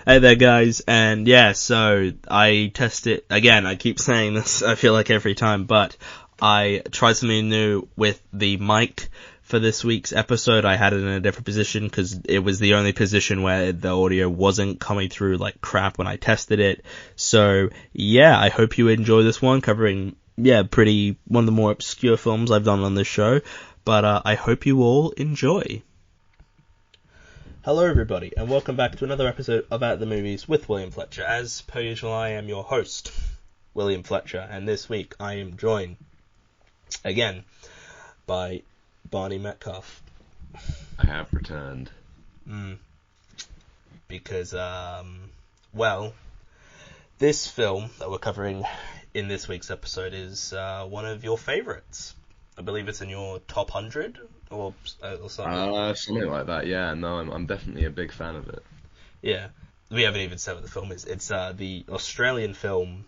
Hey there, guys, and yeah, so I tested, again, I keep saying this, I feel like every time, but I tried something new with the mic for this week's episode. I had it in a different position because it was the only position where the audio wasn't coming through like crap when I tested it. So yeah, I hope you enjoy this one, covering, one of the more obscure films I've done on this show, but I hope you all enjoy. Hello everybody, and welcome back to another episode of At the Movies with William Fletcher. As per usual, I am your host, William Fletcher, and this week I am joined, again, by Barney Metcalf. I have returned. Because, this film that we're covering in this week's episode is one of your favourites. I believe it's in your top 100 or something. Something like that. Yeah. No, I'm definitely a big fan of it. Yeah, we haven't even said what the film is. It's the Australian film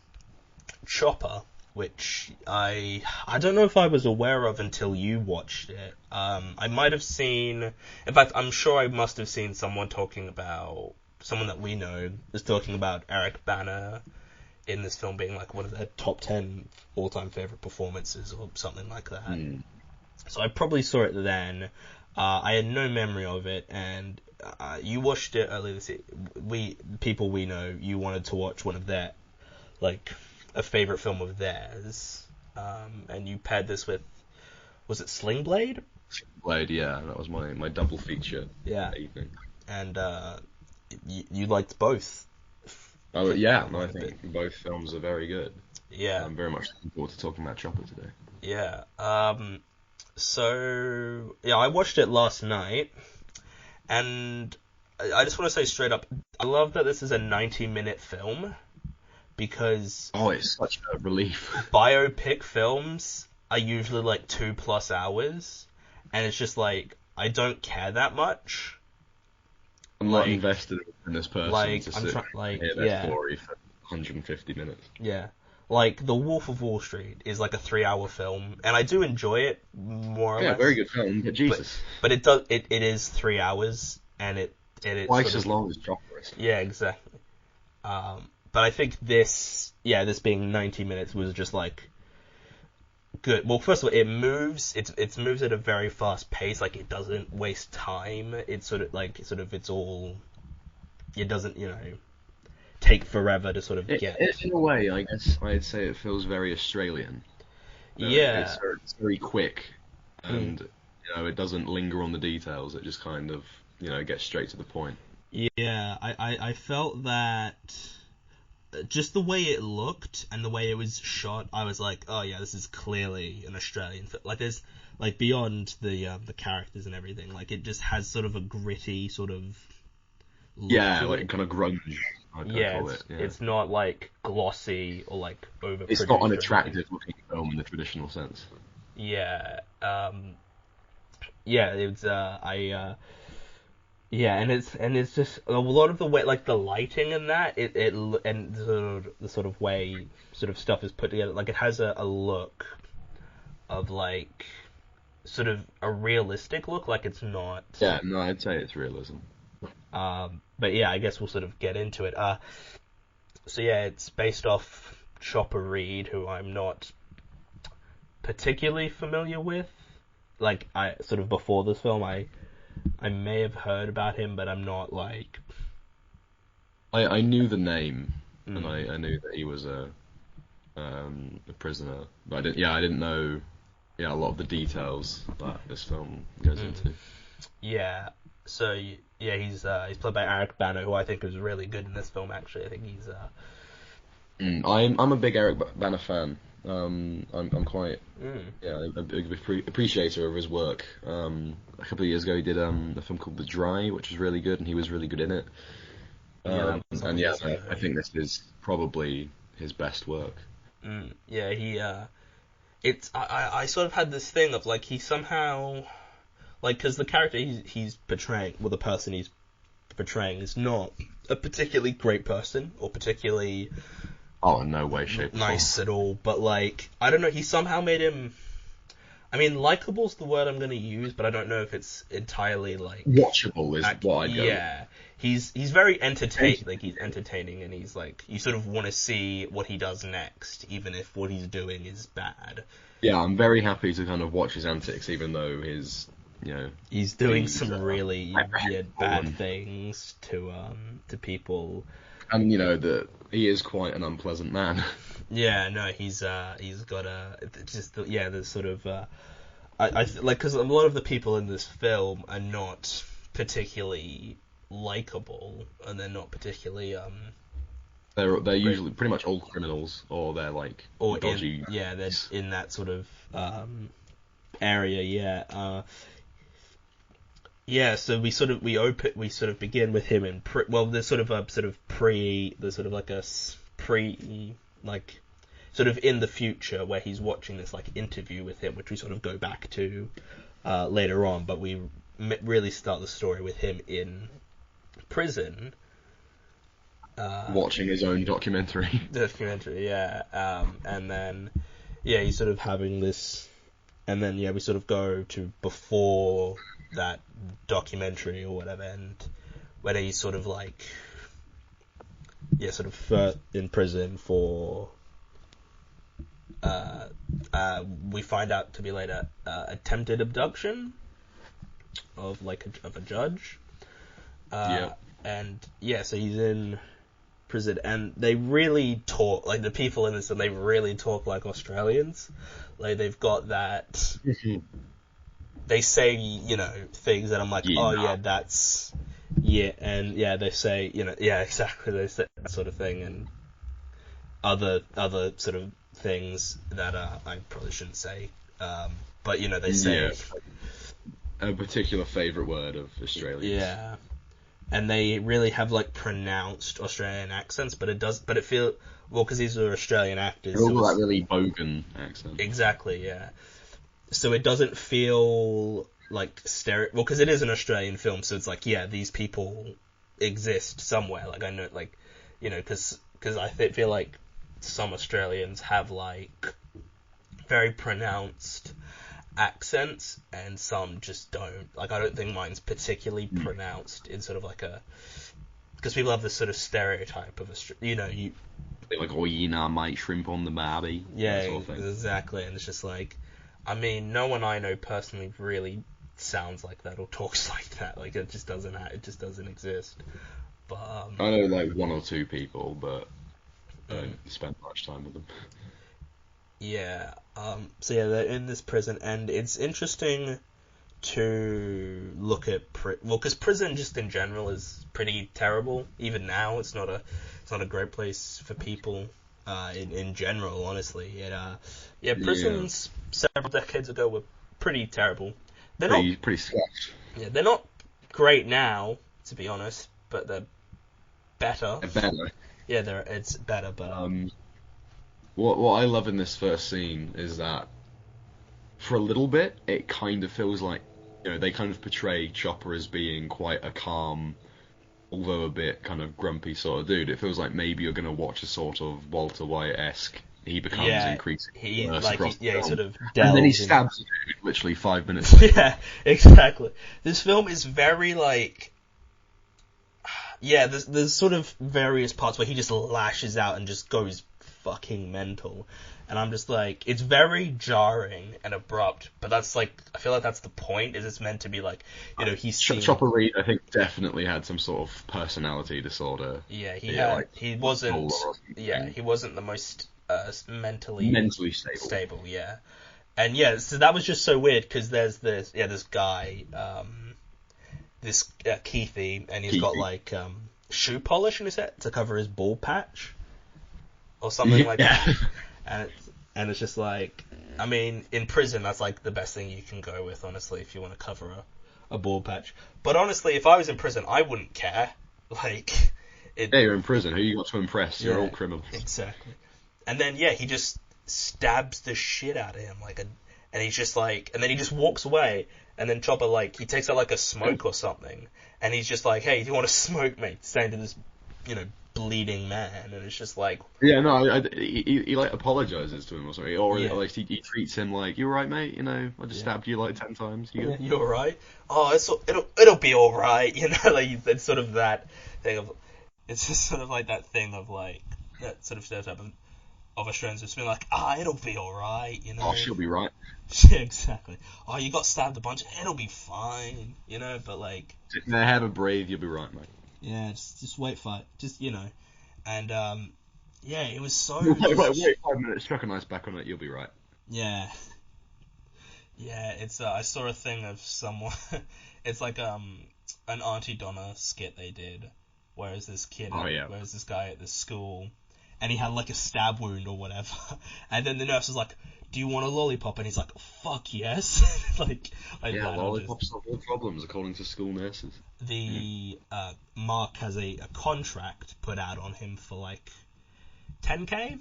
Chopper, which I don't know if I was aware of until you watched it. I might have seen, in fact, I'm sure I must have seen someone that we know was talking about Eric Bana in this film being like one of their top 10 all-time favourite performances or something like that. So I probably saw it then. I had no memory of it, and you watched it earlier this year. People we know, you wanted to watch one of their, like, a favourite film of theirs, and you paired this with, was it Sling Blade? Sling Blade, yeah, that was my double feature that evening. And you liked both. Oh yeah, no, I think both films are very good. Yeah. I'm very much looking forward to talking about Chopper today. Yeah. I watched it last night, and I just want to say straight up, I love that this is a 90-minute film, because... Oh, it's such a relief. Biopic films are usually like 2+ hours, and it's just like, I don't care that much. I'm not invested in this person to sit hear their story for 150 minutes. Yeah. Like, The Wolf of Wall Street is like a 3-hour film, and I do enjoy it more or less. Yeah, very good film, but Jesus. But it is 3 hours, and it twice as long as Chopper is. Yeah, exactly. But I think this being 90 minutes was just like good. Well, first of all, it moves at a very fast pace. Like, it doesn't waste time. It doesn't, take forever to sort of get. In a way, I guess I'd say it feels very Australian. Yeah. It's very quick, and it doesn't linger on the details. It just kind of gets straight to the point. Yeah, I felt that just the way it looked and the way it was shot, I was like, oh yeah, this is clearly an Australian film. Like, there's like beyond the characters and everything, like it just has sort of a gritty sort of look to like it. Kind of grunge. It's not like glossy or like overproduced. It's not an attractive looking film in the traditional sense. Yeah. It's and it's just a lot of the way, like the lighting and that, and the sort of way sort of stuff is put together. Like, it has a look of like sort of a realistic look. Like, it's not. Yeah, no, I'd say it's realism. But yeah, I guess we'll sort of get into it. It's based off Chopper Read, who I'm not particularly familiar with. Like, before this film, I may have heard about him, but I'm not like... I knew the name, and I knew that he was a prisoner, but I didn't know a lot of the details that this film goes into. Yeah. So he's played by Eric Bana, who I think is really good in this film. Actually, I think he's. I'm a big Eric Bana fan. I'm quite a big appreciator of his work. A couple of years ago, he did a film called The Dry, which was really good, and he was really good in it. I think this is probably his best work. I sort of had this thing of like he somehow. Like, because the character he's portraying, well, the person he's portraying is not a particularly great person, or particularly... Oh, in no way, shape, or nice form. at all, but, like, I don't know, he somehow made him... I mean, likable's the word I'm going to use, but I don't know if it's entirely, like... Watchable is what I'd go Yeah. he's very entertaining. Like he's entertaining, and he's like you sort of want to see what he does next, even if what he's doing is bad. Yeah, I'm very happy to kind of watch his antics, even though he's doing some really bad things to people. And that he is quite an unpleasant man. Yeah, no, he's got there's sort of I like because a lot of the people in this film are not particularly likable, and they're not particularly They're usually pretty much all criminals, or they're like dodgy. They're in that sort of area. So we sort of begin with him in there's sort of in the future where he's watching this like interview with him, which we sort of go back to later on, but we really start the story with him in prison. Watching his own documentary. And then, he's sort of having this, and then, we sort of go to before that documentary or whatever, and when he's sort of like, in prison for, we find out to be later, attempted abduction of a judge. And, so he's in prison, and they really talk, like, the people in this, and they really talk like Australians. Like, they've got that, they say, things that I'm like, they say, exactly, they say that sort of thing, and other sort of things that, I probably shouldn't say, but, they say... A particular favourite word of Australians. Yeah. And they really have like pronounced Australian accents, but it feels because these are Australian actors. All that really bogan accent. Exactly, yeah. So it doesn't feel like because it is an Australian film, so it's like these people exist somewhere. Like I know, like because I feel like some Australians have like very pronounced accents, and some just don't. Like, I don't think mine's particularly pronounced in sort of like because people have this sort of stereotype of like, oh, mate, shrimp on the barbie. Yeah, sort of exactly. And it's just like, I mean, no one I know personally really sounds like that or talks like that. Like, it just doesn't exist. But I know like one or two people, but I don't spend much time with them. Yeah. They're in this prison, and it's interesting to look at because prison just in general is pretty terrible. Even now, it's not a great place for people in general. Honestly, prisons several decades ago were pretty terrible. They're pretty sketch. Yeah, they're not great now, to be honest, but they're better. They're better. Yeah, it's better, but What I love in this first scene is that for a little bit it kind of feels like they kind of portray Chopper as being quite a calm, although a bit kind of grumpy sort of dude. It feels like maybe you're going to watch a sort of Walter White-esque. He becomes increasingly worse across the film. He sort of and then he stabs a dude literally 5 minutes later. Yeah, exactly. This film is very like. Yeah, there's sort of various parts where he just lashes out and just goes fucking mental, and I'm just like, it's very jarring and abrupt, but that's like, I feel like that's the point, is it's meant to be like, he's Chopper Reed, I think, definitely had some sort of personality disorder. Yeah, he wasn't the most mentally stable, yeah. And so that was just so weird, because there's this guy, this Keithy, and he's got like shoe polish in his head to cover his bald patch or something like that, and it's just like, I mean, in prison that's like the best thing you can go with, honestly, if you want to cover a bald patch. But honestly, if I was in prison, I wouldn't care. Like, you're in prison. Who you got to impress? You're all criminals. Exactly. And then he just stabs the shit out of him, and he's just like, and then he just walks away, and then Chopper, like, he takes out like a smoke or something, and he's just like, hey, do you want to smoke, mate? Saying to this bleeding man, and it's just like, Yeah, no, he like apologizes to him or something, or Yeah. at least he treats him like, "You all right, mate? I just stabbed you like 10 times. You good?" you're right. Oh, it'll be all right, like it's sort of that thing of, it's just sort of like that thing of like that sort of stereotype of Australians just being like, it'll be all right, Oh, she'll be right. Yeah, exactly. Oh, you got stabbed a bunch. It'll be fine, But like, Have a brave, you'll be right, mate. yeah, just wait for it. Just and yeah, it was so. Wait 5 minutes. Chuck a nice back on it. You'll be right. Yeah, yeah. It's I saw a thing of someone. It's like an Auntie Donna skit they did, whereas this guy at the school, and he had like a stab wound or whatever, and then the nurse was like, "Do you want a lollipop?" And he's like, "Fuck yes!" like lollipops solve all problems according to school nurses. The Mark has a contract put out on him for like 10K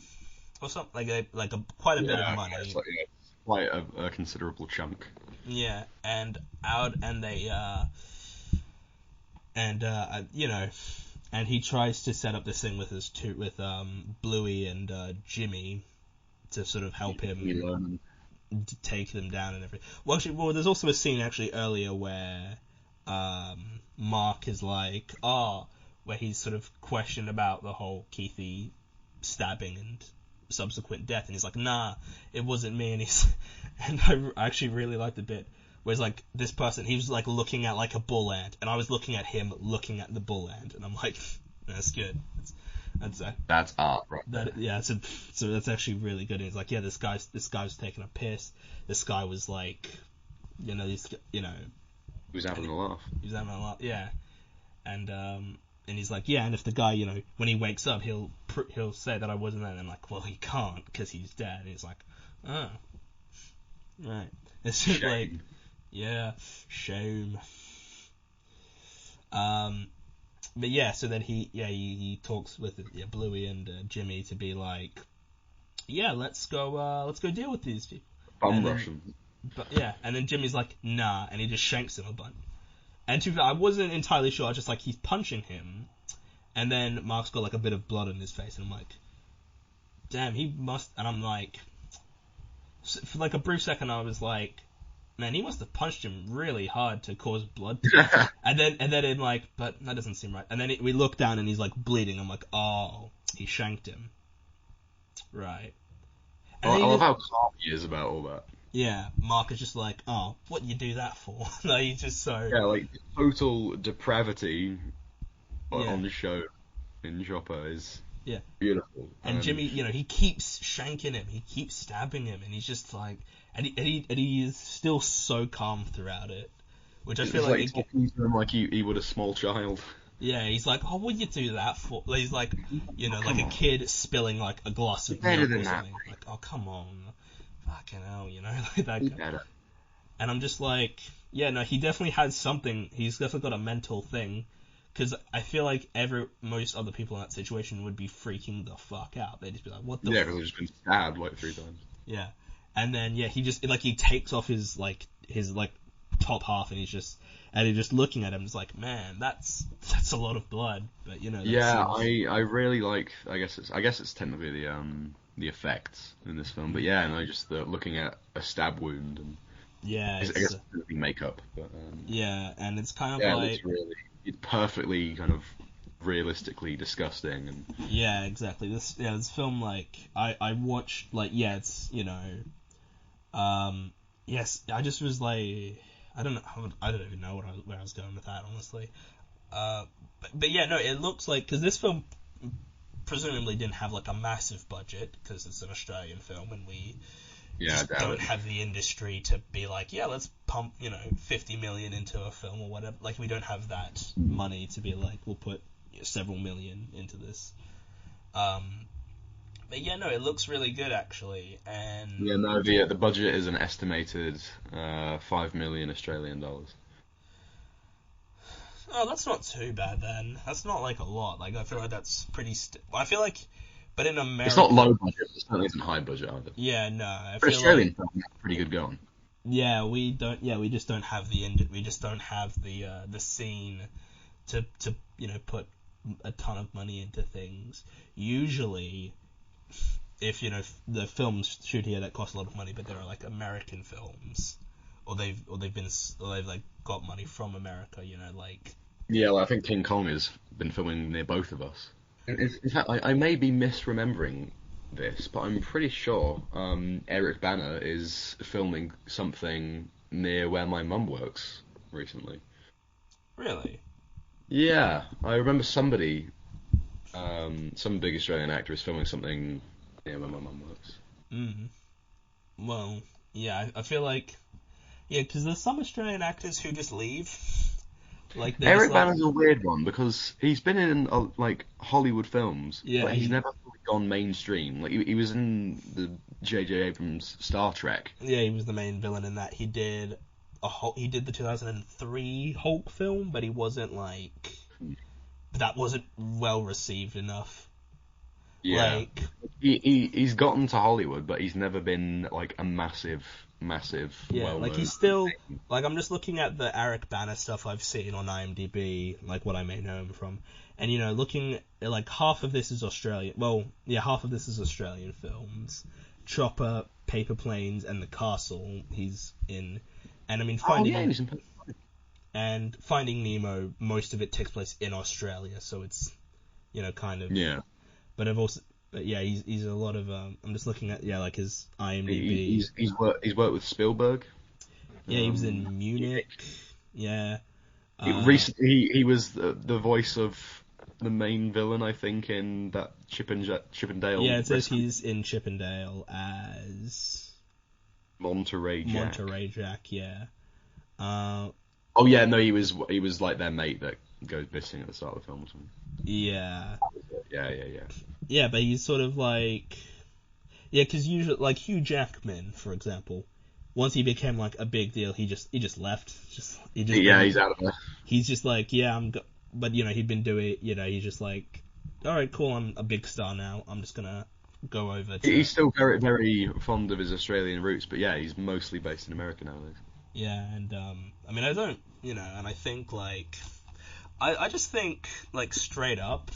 or something, like quite a bit of money. It's like, quite a considerable chunk. Yeah, and they and he tries to set up this thing with Bluey and Jimmy to sort of help him to take them down and everything. Well, there's also a scene actually earlier where Mark is like, where he's sort of questioned about the whole Keithy stabbing and subsequent death, and he's like, nah, it wasn't me, and I actually really liked the bit where it's like, this person, he was like looking at like a bull ant, and I was looking at him looking at the bull ant, and I'm like, that's good. That's art, right? So that's actually really good. And he's like, yeah, this guy's taking a piss. This guy was like, He was having a laugh. He was having a laugh, yeah. And he's like, yeah, and if the guy, when he wakes up, he'll say that I wasn't there. And I'm like, well, he can't because he's dead. And he's like, oh, right. It's just Shame. like, yeah, shame. But yeah, so then he talks with Bluey and Jimmy to be like, yeah, let's go deal with these people. Bum Russian. But yeah, and then Jimmy's like, nah, and he just shanks him a bunch. And to be fair, I wasn't entirely sure. I was just like, he's punching him, and then Mark's got like a bit of blood on his face, and I'm like, damn, he must. And I'm like, for like a brief second, I was like, man, he must have punched him really hard to cause blood. and then I'm like, but that doesn't seem right. And then we look down, and he's like bleeding. I'm like, oh, he shanked him. Right. I love how calm he is about all that. Yeah, Mark is just like, oh, what do you do that for? Like, he's just so... Yeah, like, total depravity on the show in Chopper is beautiful. And Jimmy, he keeps shanking him, he keeps stabbing him, and he's just like... And he is still so calm throughout it, which I feel like... He's talking to him like he would a small child. Yeah, he's like, oh, what do you do that for? He's like, like a kid spilling, like, a glass of milk or something. Like, oh, come on. Fucking hell, like that guy. And I'm just like, yeah, no, he definitely has something. He's definitely got a mental thing, because I feel like most other people in that situation would be freaking the fuck out. They'd just be like, what the? Yeah, because he's just been stabbed like 3 times. Yeah, and then he just he takes off his top half, and he's just looking at him. It's like, man, that's a lot of blood. But I really like. I guess it's technically the effects in this film, but just looking at a stab wound and I guess it's makeup, but and it's kind of like it's perfectly kind of realistically disgusting and exactly this film, like I watched, like, it's yes, I just was like, I don't even know where I was going with that, honestly, but no, it looks like, because this film presumably didn't have like a massive budget because it's an Australian film, and we just don't have the industry to be like, let's pump 50 million into a film or whatever. Like, we don't have that money to be like, we'll put several million into this. But no, it looks really good actually, and the budget is an estimated 5 million Australian dollars. Oh, that's not too bad then. That's not like a lot. Like, I feel like that's pretty... I feel like... But in America... It's not low budget, but it certainly isn't high budget either. Yeah, no. For Australian film, that's pretty good going. Yeah, we just don't have the scene to put a ton of money into things, usually, if the films shoot here that cost a lot of money, but they're like American films, or they've like got money from America, like. Yeah, well, I think King Kong has been filming near both of us. In fact, I may be misremembering this, but I'm pretty sure Eric Bana is filming something near where my mum works recently. Really? Yeah, I remember somebody, some big Australian actor is filming something near where my mum works. Well, yeah, I feel like, yeah, because there's some Australian actors who just leave. Like Eric Bana's a weird one because he's been in like Hollywood films, but he's never really gone mainstream. Like he was in the J.J. Abrams Star Trek. Yeah, he was the main villain in that. He did the 2003 Hulk film, but he wasn't like that wasn't well received enough. Yeah, like he's gotten to Hollywood, but he's never been like a massive. Yeah, like he's still like I'm just looking at the Eric Bana stuff I've seen on IMDb, like what I may know him from, and looking at, like half of this is Australian. Well, yeah, half of this is Australian films. Chopper, Paper Planes, and The Castle. He's in, and I mean Finding Nemo. Most of it takes place in Australia, so it's kind of But I've also. But yeah, he's a lot of. I'm just looking at like his IMDb. He's worked with Spielberg. Yeah, he was in Munich. Yeah. Recently, he was the voice of the main villain, I think, in that Chippendale. Yeah, it says he's in Chippendale as Monterey Jack. Monterey Jack, yeah. Oh yeah, no, he was like their mate that goes missing at the start of the film or something. Yeah. Yeah. Yeah, but he's sort of like, because usually, like Hugh Jackman, for example, once he became like a big deal, he just left. He's out of there. He's just like, but he'd been doing, he's just like, all right, cool, I'm a big star now. I'm just gonna go over. He's still very, very fond of his Australian roots, but yeah, he's mostly based in America nowadays. Yeah, and I mean, I don't, and I think like, I just think like straight up.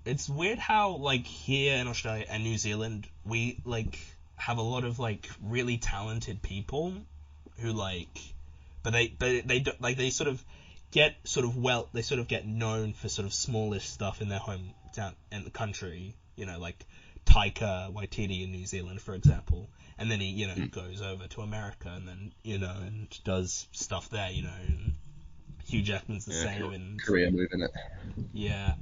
It's weird how like here in Australia and New Zealand we like have a lot of like really talented people who like, but they don't, like they sort of get known for sort of smallish stuff in their hometown in the country, like Taika Waititi in New Zealand, for example, and then he goes over to America and then and does stuff there, and Hugh Jackman's the same and career move in it. Yeah.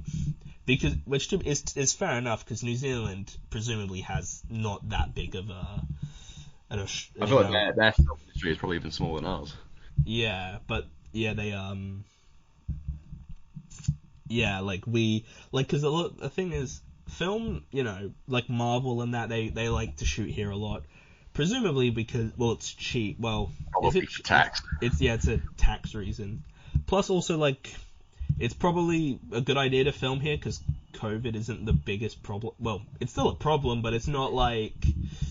Which is fair enough, because New Zealand presumably has not that big of I feel like their film industry is probably even smaller than ours. Yeah, but yeah, they because the thing is, film, like Marvel and that they like to shoot here a lot, presumably because it's cheap. Well, it's tax. It's a tax reason. Plus, also like. It's probably a good idea to film here because COVID isn't the biggest problem. Well, it's still a problem, but it's not like...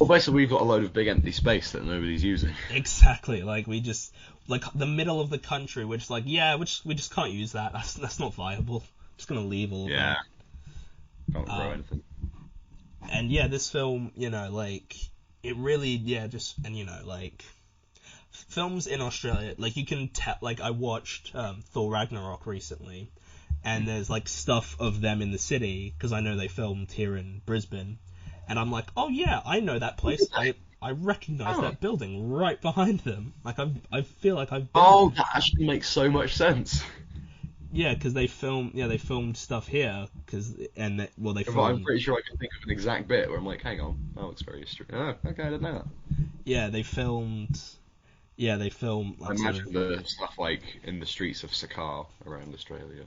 Well, basically, we've got a load of big empty space that nobody's using. Exactly. Like, we just... Like, the middle of the country, we're just like, we just can't use that. That's not viable. Just gonna leave all of that. Can't grow anything. And yeah, this film, like... It really, just... And, like... Films in Australia, like you can tell, like I watched Thor Ragnarok recently, and there's like stuff of them in the city because I know they filmed here in Brisbane, and I'm like, oh yeah, I know that place. I recognize that building right behind them. Like I feel like I've been there. That actually makes so much sense. Yeah, because they filmed stuff here they filmed. I'm pretty sure I can think of an exact bit where I'm like, hang on, that looks very strange. Oh, okay, I didn't know that. Yeah, they filmed. Yeah, they film. Like, I imagine the stuff like in the streets of Sakar around Australia.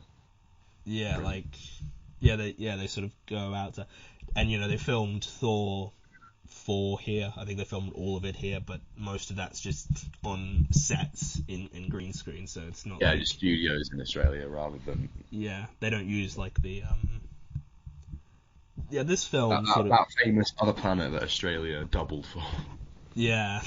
Yeah, like, they sort of go out to, and they filmed Thor 4 here. I think they filmed all of it here, but most of that's just on sets in green screen, so it's not. Yeah, just studios in Australia rather than. Yeah, they don't use like the. Yeah, this film that famous other planet that Australia doubled for. Yeah.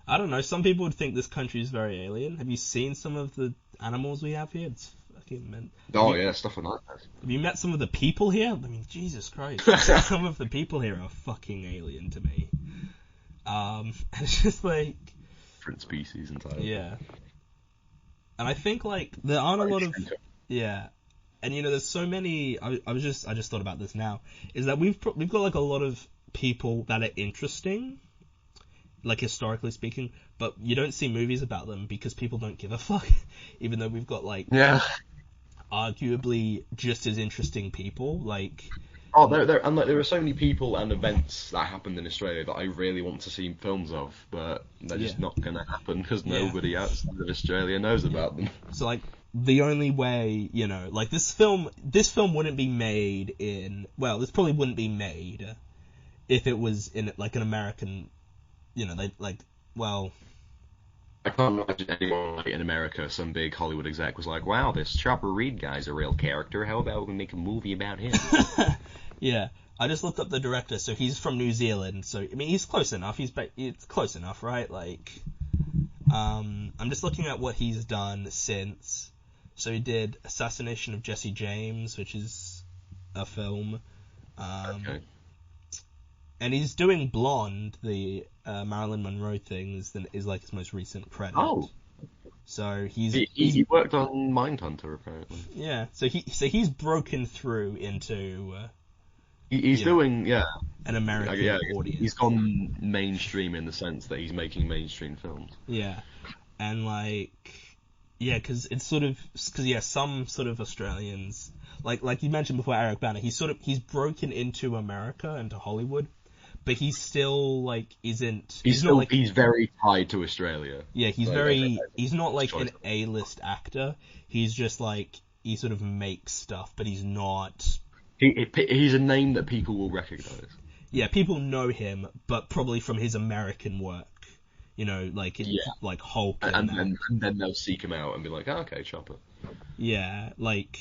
I don't know. Some people would think this country is very alien. Have you seen some of the animals we have here? It's fucking meant. Yeah, stuff like that. Have you met some of the people here? I mean, Jesus Christ, some of the people here are fucking alien to me. It's just like different species entirely. Yeah. And I think like there aren't a lot of and there's so many. I just thought about this now. Is that we've got like a lot of people that are interesting, like historically speaking, but you don't see movies about them because people don't give a fuck. Even though we've got like arguably just as interesting people, like. Oh, there are so many people and events that happened in Australia that I really want to see films of, but they're just not going to happen because nobody outside of Australia knows about them. So, like, the only way, like, this film wouldn't be made this probably wouldn't be made if it was in, like, an American, I can't imagine anyone like, in America, some big Hollywood exec was like, wow, this Chopper Reed guy's a real character, how about we make a movie about him? Yeah, I just looked up the director, so he's from New Zealand, so, I mean, he's close enough, it's close enough, right? Like, I'm just looking at what he's done since, so he did Assassination of Jesse James, which is a film, Okay. And he's doing Blonde, the Marilyn Monroe thing, is like his most recent credit. Oh. So he worked on Mindhunter apparently. Yeah. So he's broken through into. He's doing an American audience. He's gone mainstream in the sense that he's making mainstream films. Yeah, and because it's some sort of Australians like you mentioned before, Eric Bana. He's broken into America, into Hollywood. But he's still like isn't. He's very tied to Australia. Yeah, he's he's not like an A-list actor. He's just like he sort of makes stuff, but he's not. He's a name that people will recognize. Yeah, people know him, but probably from his American work. Like like Hulk. And then they'll seek him out and be like, okay, Chopper. Yeah, like.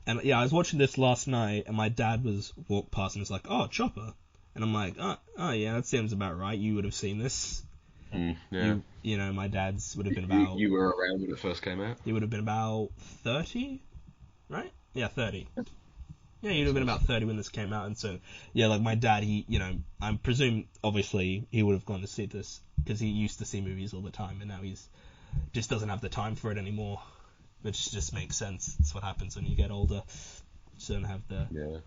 And I was watching this last night, and my dad walked past and was like, "Oh, Chopper." And I'm like, oh yeah, that seems about right. You would have seen this. Yeah. My dad's would have been about... You were around when it first came out? He would have been about 30, right? Yeah, 30. Yeah, you'd have been about 30 when this came out. And so, yeah, like my dad, I presume, obviously, he would have gone to see this because he used to see movies all the time, and now he's just doesn't have the time for it anymore. Which just makes sense. It's what happens when you get older. You don't have the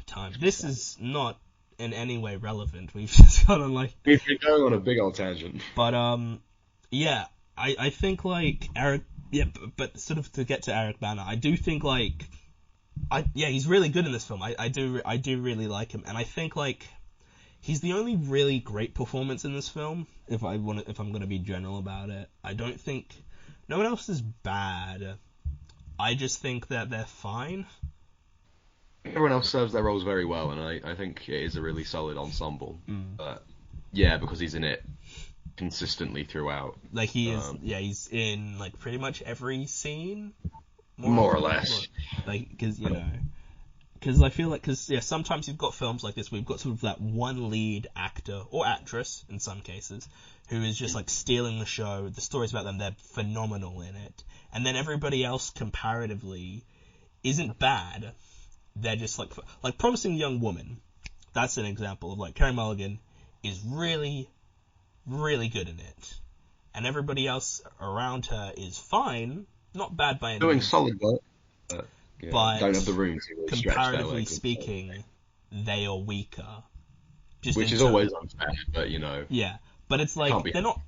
time. This is not in any way relevant. We've just gone on we've been going on a big old tangent. But I think like Eric, but sort of to get to Eric Bana, I do think like he's really good in this film. I do really like him, and I think like he's the only really great performance in this film. If I'm gonna be general about it, I don't think no one else is bad. I just think that they're fine. Everyone else serves their roles very well, and I think it is a really solid ensemble. But because he's in it consistently throughout. Like he is, he's in like pretty much every scene, more or less. Like because I feel like sometimes you've got films like this where you've got sort of that one lead actor or actress in some cases who is just like stealing the show. The stories about them, they're phenomenal in it, and then everybody else comparatively isn't bad. They're just like Promising Young Woman. That's an example of like Carey Mulligan is really, really good in it, and everybody else around her is fine, not bad by any doing means. Solid work, but don't have the room to really comparatively speaking, they are weaker. Which is always unfair, but Yeah, but it's like they're not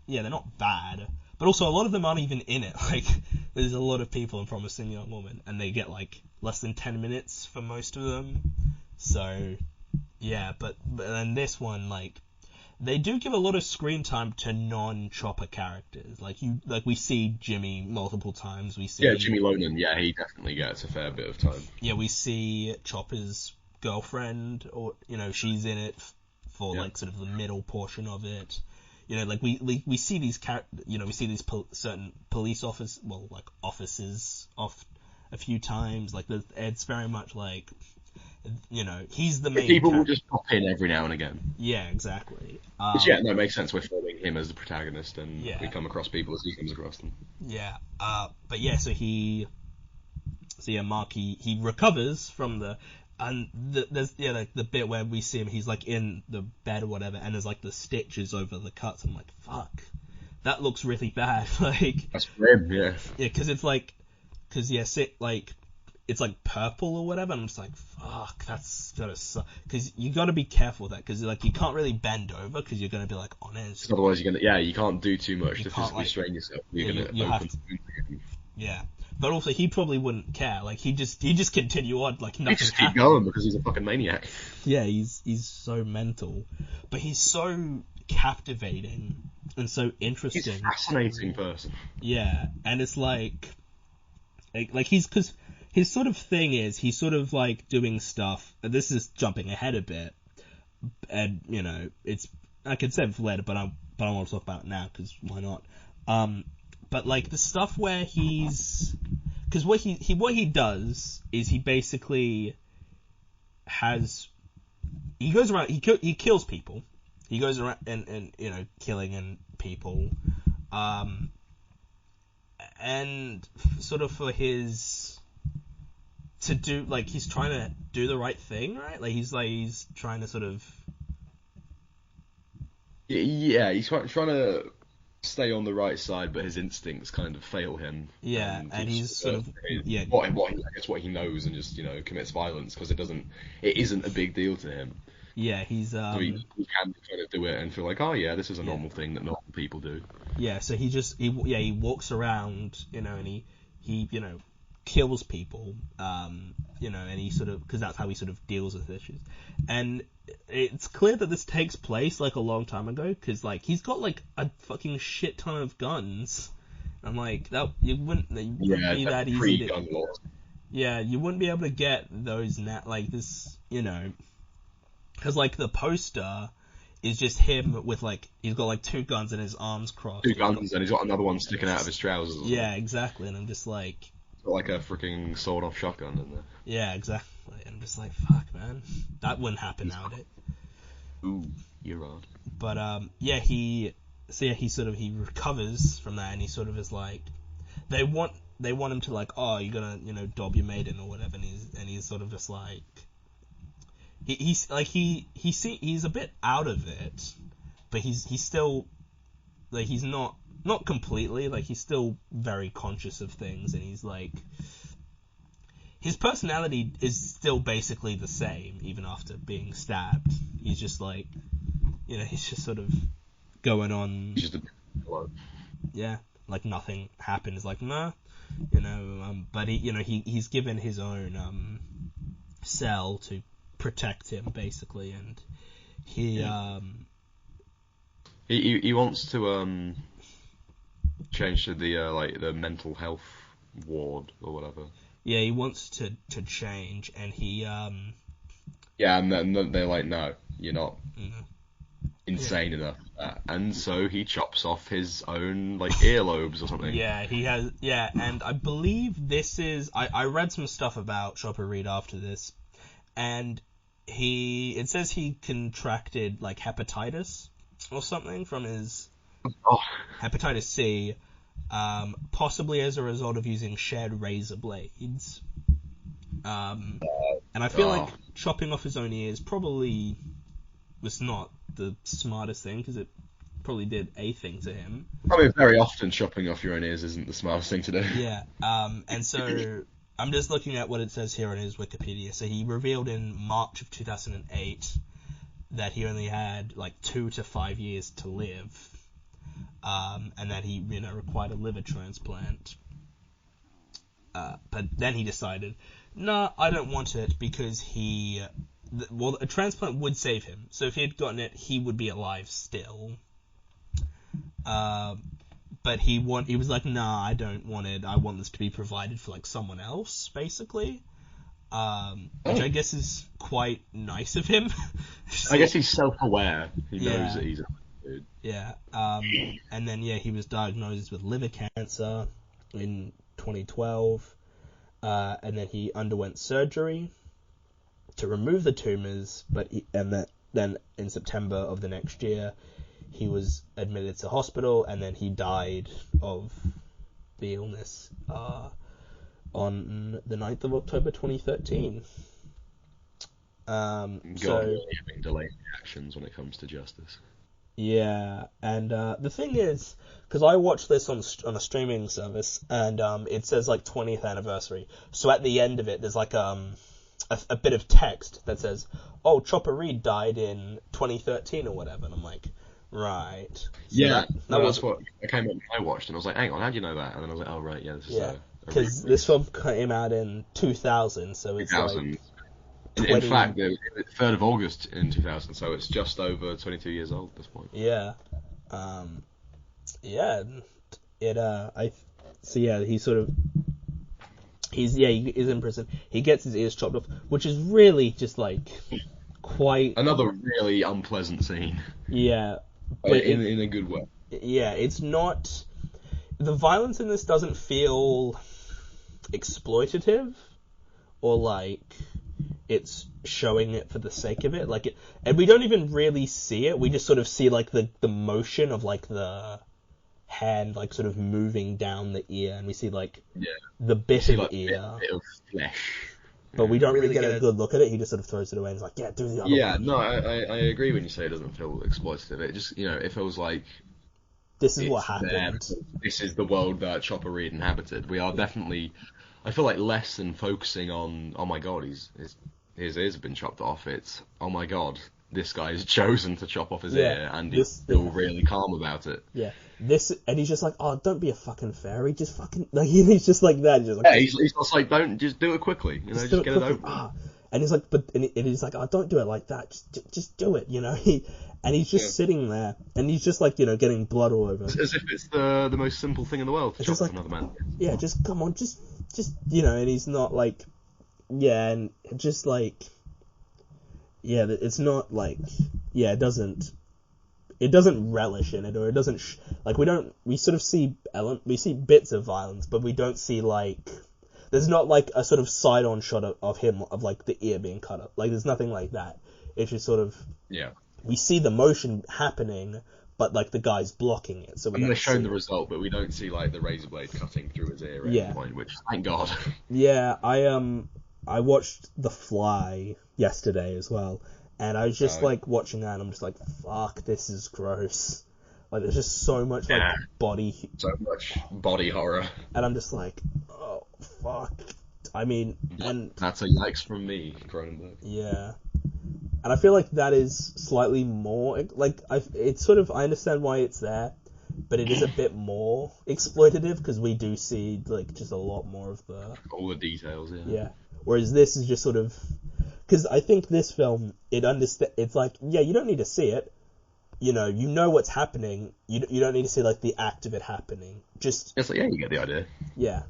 bad. But also, a lot of them aren't even in it. Like, there's a lot of people in Promising Young Woman, and they get, like, less than 10 minutes for most of them. So, yeah, but then this one, like, they do give a lot of screen time to non-Chopper characters. Like, we see Jimmy multiple times. We see... Yeah, Jimmy Lonan, he definitely gets a fair bit of time. Yeah, we see Chopper's girlfriend, or, she's in it for, like, sort of the middle portion of it. Like we see these we see these certain police officers off a few times. Like it's very much like, he's the main. People will just pop in every now and again. Yeah, exactly. It makes sense. We're following him as the protagonist, and we come across people as he comes across them. Yeah. But yeah, so he yeah, Mark, he recovers from the, and there's like the bit where we see him, he's like in the bed or whatever, and there's like the stitches over the cuts. I'm like, fuck, that looks really bad. Like, That's grim, yeah. Yeah, because it's like, it's like purple or whatever, and I'm just like, fuck, that's gotta suck. Because you gotta be careful with that, because like you can't really bend over, because you're gonna be like on edge. Otherwise, you can't do too much You to can't, physically like, strain yourself. yeah, You're you gonna have open to- the wound again. Yeah, but also he probably wouldn't care. Like he just continue on like He nothing just keep happened. going because he's a fucking maniac. Yeah, he's so mental, but he's so captivating and so He's interesting. a fascinating person. Yeah, and it's like he's, because his sort of thing is he's sort of like doing stuff. This is jumping ahead a bit, and you know it's, I could save it for later, but I want to talk about it now because why not? But like the stuff where because what he does is he basically he goes around, he kills people. He goes around and you know, killing and people, and sort of for his to do, like, he's trying to do the right thing, right? Like he's trying to sort of, Yeah, he's trying to stay on the right side, but his instincts kind of fail him. yeah, and he's sort of, yeah, what he knows, and just commits violence because it isn't a big deal to him. yeah, he's So he can kind of do it and feel like, oh yeah, this is a normal thing that normal people do. yeah, so he walks around, you know, and he you know, kills people, you know, and he sort of, because that's how he sort of deals with issues. And it's clear that this takes place like a long time ago, because like he's got like a fucking shit ton of guns. I'm like, that you wouldn't be that easy to, yeah, you wouldn't be able to get those now, like this, you know, because like the poster is just him with like, he's got like 2 guns and his arms crossed. 2 guns, and he's got another one sticking out of his trousers. Yeah, exactly, and I'm just like, got like a freaking sawed-off shotgun in there. yeah, exactly. I'm just like, fuck, man, that wouldn't happen nowadays. Ooh, you're right. But yeah, he recovers from that, and he sort of is like, they want him to like, oh, you're gonna, you know, dob your maiden or whatever, and he's sort of just like, he's a bit out of it, but he's still, like, he's not completely, like, he's still very conscious of things, and he's like, his personality is still basically the same even after being stabbed. He's just like, you know, he's just sort of going on. He's just yeah, like nothing happened. It's like, nah, you know. But he, you know, he's given his own cell to protect him basically, and he wants to change to the like the mental health ward or whatever. Yeah, he wants to change, and he yeah, and then they're like, no, you're not insane enough for that. And so he chops off his own like earlobes or something. Yeah, he has. Yeah, and I believe this is. I read some stuff about Chopper Read after this, and it says he contracted like hepatitis or something from his hepatitis C. Possibly as a result of using shared razor blades. And I feel like chopping off his own ears probably was not the smartest thing, because it probably did a thing to him. I mean, very often chopping off your own ears isn't the smartest thing to do. Yeah, and so I'm just looking at what it says here on his Wikipedia. So he revealed in March of 2008 that he only had like 2 to 5 years to live. And that he, you know, required a liver transplant. But then he decided, nah, I don't want it, because a transplant would save him. So if he had gotten it, he would be alive still. But he was like, nah, I don't want it. I want this to be provided for like someone else, basically. Which I guess is quite nice of him. I guess he's self-aware. He knows that he's a dude. Yeah. And then he was diagnosed with liver cancer in 2012. And then he underwent surgery to remove the tumors, then in September of the next year, he was admitted to hospital, and then he died of the illness. on the 9th of October 2013. God, really having delayed reactions when it comes to justice. Yeah, and the thing is, because I watched this on a streaming service, and it says like 20th anniversary. So at the end of it, there's like a bit of text that says, "Oh, Chopper Read died in 2013 or whatever," and I'm like, right. So yeah, that's what I came up and I watched, and I was like, hang on, how do you know that? And then I was like, oh right, yeah, this is because this film came out in 2000, so it's 2000. Like. In fact, the 3rd of August in 2000, so it's just over 22 years old at this point. Yeah. He's in prison. He gets his ears chopped off, which is really just like quite... Another really unpleasant scene. Yeah. But in a good way. Yeah, it's not... The violence in this doesn't feel exploitative, or like... it's showing it for the sake of it, and we don't even really see it. We just sort of see like the motion of like the hand like sort of moving down the ear, and we see like the bit of ear, a bit of flesh. But we don't really get a good look at it. He just sort of throws it away and is like, "Yeah, do the other one." Yeah, no, I agree when you say it doesn't feel exploitative. It just, it feels like this is what happened. This is the world that Chopper Read inhabited. We are definitely, I feel like, less than focusing on, oh my god, his ears have been chopped off. It's, oh my god, this guy's chosen to chop off his ear, and he's still really calm about it. Yeah, and he's just like, oh, don't be a fucking fairy, just fucking, like, he's just like that. He's like, he's just like, don't, just do it quickly, just get it over. And he's like, and he's like, oh, don't do it like that, just do it, and he's just sitting there, and he's just like, getting blood all over. As if it's the most simple thing in the world to chop off another man. Yeah, just come on, just, and he's not like, and just like, it's not like, it doesn't relish in it, or it doesn't, we sort of see bits of violence, but we don't see like, there's not like a sort of side-on shot of him, of like the ear being cut up, like there's nothing like that. It's just sort of, we see the motion happening, but like the guy's blocking it. So they're showing the result, but we don't see like the razor blade cutting through his ear at any point, which, thank God. Yeah, I watched The Fly yesterday as well, and I was just like watching that, and I'm just like, fuck, this is gross. Like, there's just so much so much body horror, and I'm just like, oh fuck. I mean, and that's a yikes from me, Cronenberg. Yeah, and I feel like that is slightly more like it's sort of, I understand why it's there, but it is a bit more exploitative because we do see like just a lot more of all the details. Yeah. Whereas this is just sort of, because I think this film, it's like, you don't need to see it, you know what's happening, you don't need to see like the act of it happening, just... It's like, you get the idea. Yeah.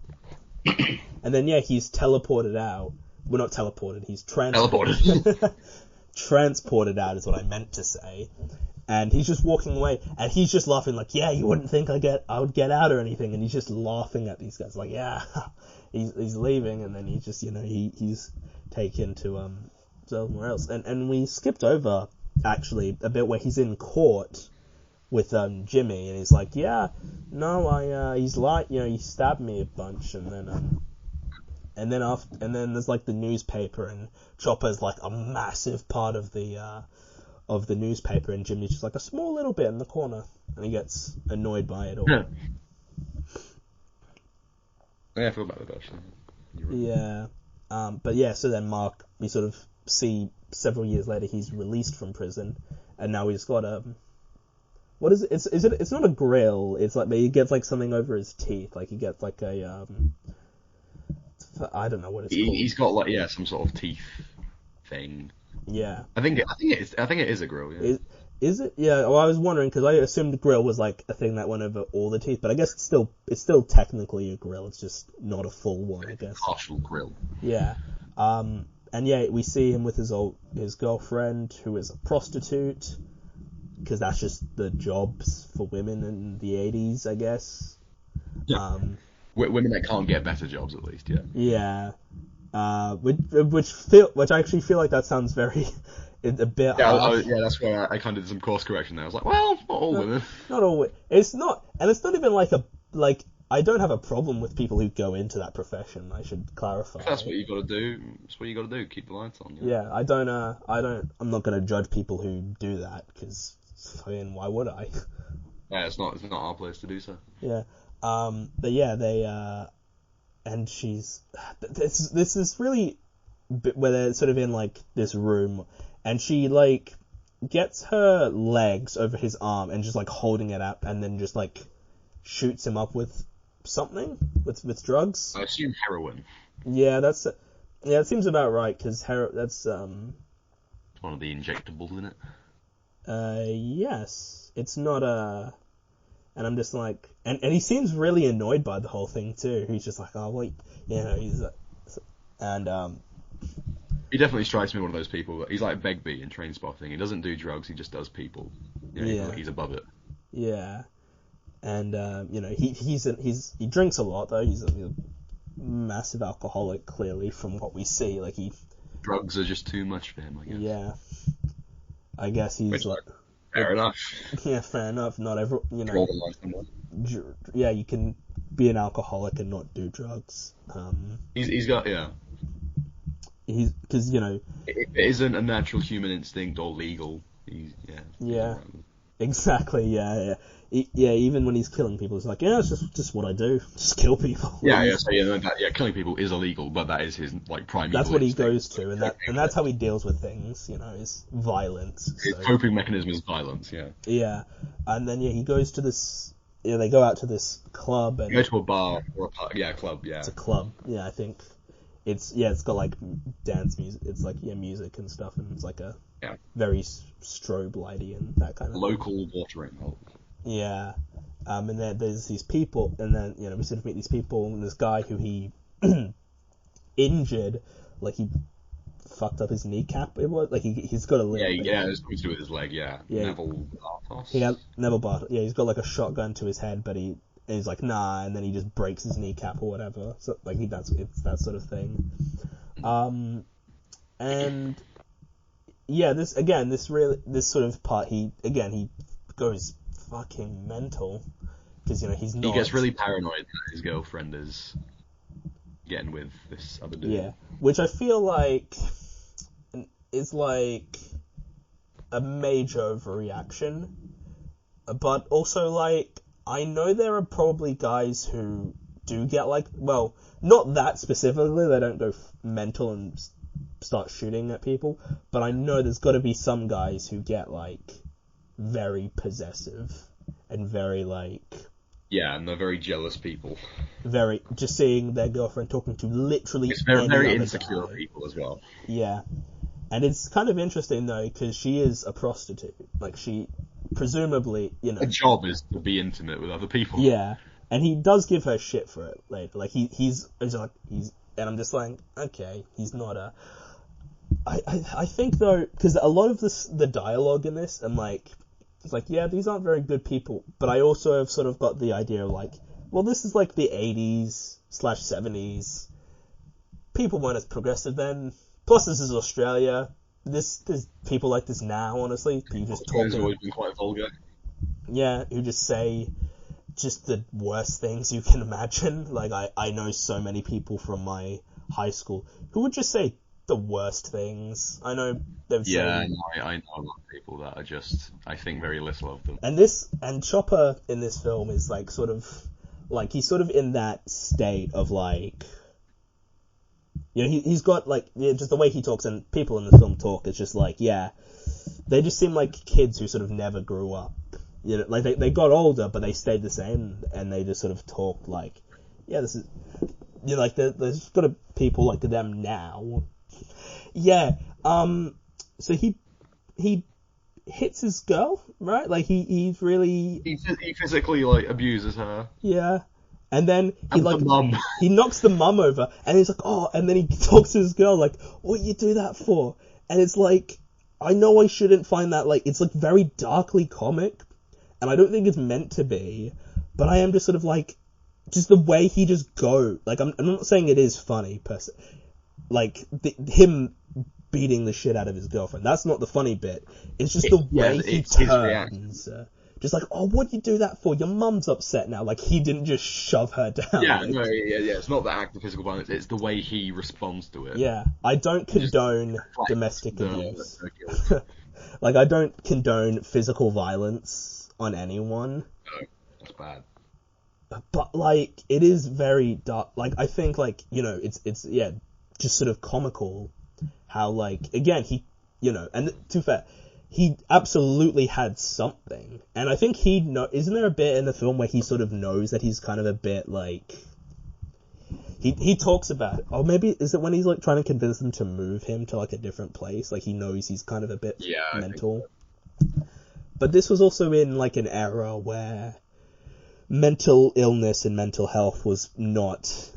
And then, he's teleported out, well, not teleported, he's transported. Teleported. Transported out is what I meant to say, and he's just walking away, and he's just laughing like, you wouldn't think I would get out or anything, and he's just laughing at these guys like, he's leaving, and then he's just, he's taken to somewhere else. And we skipped over, actually, a bit where he's in court with Jimmy, and he's like, he's like, he stabbed me a bunch, and then there's like the newspaper, and Chopper's like a massive part of the newspaper, and Jimmy's just like a small little bit in the corner, and he gets annoyed by it all. Yeah, I feel bad about that. Yeah. But so then Mark, we sort of see several years later, he's released from prison, and now he's got what is it? It's not a grill. It's like, he gets like something over his teeth. Like he gets like a I don't know what it's called. He's got like some sort of teeth thing. Yeah. I think it is a grill. Yeah. Is it? Yeah. Well, I was wondering because I assumed the grill was like a thing that went over all the teeth, but I guess it's still technically a grill. It's just not a full one, I guess. Partial grill. Yeah. And we see him with his girlfriend, who is a prostitute, because that's just the jobs for women in the 80s, I guess. Yeah. Women that can't get better jobs, at least. Yeah. Yeah. Which I actually feel like that sounds very. A bit harsh. That's where I kind of did some course correction there. I was like, well, not all women. Not all women. It's not, and it's not even like I don't have a problem with people who go into that profession. I should clarify. If that's what you got to do. That's what you got to do. Keep the lights on. Yeah, I'm not going to judge people who do that because, I mean, why would I? Yeah, it's not our place to do so. Yeah. But yeah, they, and this is really where they're sort of in like this room, and she like gets her legs over his arm and just like holding it up, and then just like shoots him up with something with drugs. I assume heroin. Yeah, it seems about right because that's One of the injectables in it. Yes, it's not and I'm just like, and he seems really annoyed by the whole thing too. He's just like, oh wait, he's and he definitely strikes me one of those people. He's like Begbie in Trainspotting. He doesn't do drugs. He just does people. He's above it. Yeah, and he drinks a lot though. He's a massive alcoholic, clearly from what we see. Like drugs are just too much for him, I guess. Yeah, I guess he's fair enough. Yeah, fair enough. Not every Draw the line somewhere. Yeah, you can be an alcoholic and not do drugs. He's got because it isn't a natural human instinct or legal. Yeah. Exactly. Yeah. Even when he's killing people, it's like, yeah, it's just what I do, just kill people. Killing people is illegal, but that is his like primary. That's what he goes to, and that's how he deals with things. Is violence. His coping mechanism is violence. Yeah. Yeah, and then he goes to this. Yeah, they go out to this club and go to a bar or a pub. Yeah, club. Yeah. It's a club. Yeah, I think it's got like dance music. It's like music and stuff, and it's like a very strobe lighty and that kind of local watering hole. Yeah, and then there's these people, and then we sort of meet these people, and this guy who he injured, like he fucked up his kneecap. It was like he's got a limp. Yeah, it's something to do with his leg. Yeah. Neville Bartos. Neville Bartos. Yeah, he's got like a shotgun to his head, but he's like nah, and then he just breaks his kneecap or whatever. So like it's that sort of thing. And yeah, this sort of part he goes fucking mental because he's not. He gets really paranoid that his girlfriend is getting with this other dude. Yeah, which I feel like is like a major overreaction, but also like I know there are probably guys who do get like, well, not that specifically. They don't go mental and start shooting at people, but I know there's got to be some guys who get like very possessive and very like and they're very jealous people. Very just seeing their girlfriend talking to literally it's very insecure people as well. Yeah, and it's kind of interesting though because she is a prostitute. Like she presumably her job is to be intimate with other people. Yeah, and he does give her shit for it later. Like he's and I'm just like, okay, he's not a. I think though, because a lot of the dialogue in this, and like, it's like, yeah, these aren't very good people, but I also have sort of got the idea of like, well, this is like the 80s/70s. People weren't as progressive then. Plus, this is Australia. There's people like this now, honestly. Who just talk. It's always been quite vulgar. Yeah, who just say just the worst things you can imagine. Like, I know so many people from my high school who would just say the worst things. I know they've said... Yeah, I know a lot of people that are just... I think very little of them. And Chopper in this film is, like, sort of... Like, he's sort of in that state of, like... he's got, like... just the way he talks, and people in the film talk, it's just like, yeah... They just seem like kids who sort of never grew up. Like, they got older, but they stayed the same, and they just sort of talk like... Yeah, this is... like, there's got people like them now... Yeah, so he hits his girl, right? Like he's really... He physically, like, abuses her. Yeah. And then mum. He knocks the mum over, and he's like, oh, and then he talks to his girl, like, what you do that for? And it's like, I know I shouldn't find that, like, it's like very darkly comic, and I don't think it's meant to be, but I am just sort of like, just the way he just go, like, I'm not saying it is funny, per se. Like, him beating the shit out of his girlfriend. That's not the funny bit. It's just the way he turns just like, oh, what'd you do that for? Your mum's upset now. Like, he didn't just shove her down. Yeah, like, no, yeah. It's not the act of physical violence. It's the way he responds to it. Yeah, I don't condone domestic abuse. Like, I don't condone physical violence on anyone. No, that's bad. But, like, it is very dark. Like, I think, like, you know, it's just sort of comical how, like, again, he, you know, and to be fair, he absolutely had something. And I think isn't there a bit in the film where he sort of knows that he's kind of a bit, like, he talks about it. Or maybe, is it when he's, like, trying to convince them to move him to, like, a different place? Like, he knows he's kind of a bit mental. So. But this was also in, like, an era where mental illness and mental health was not...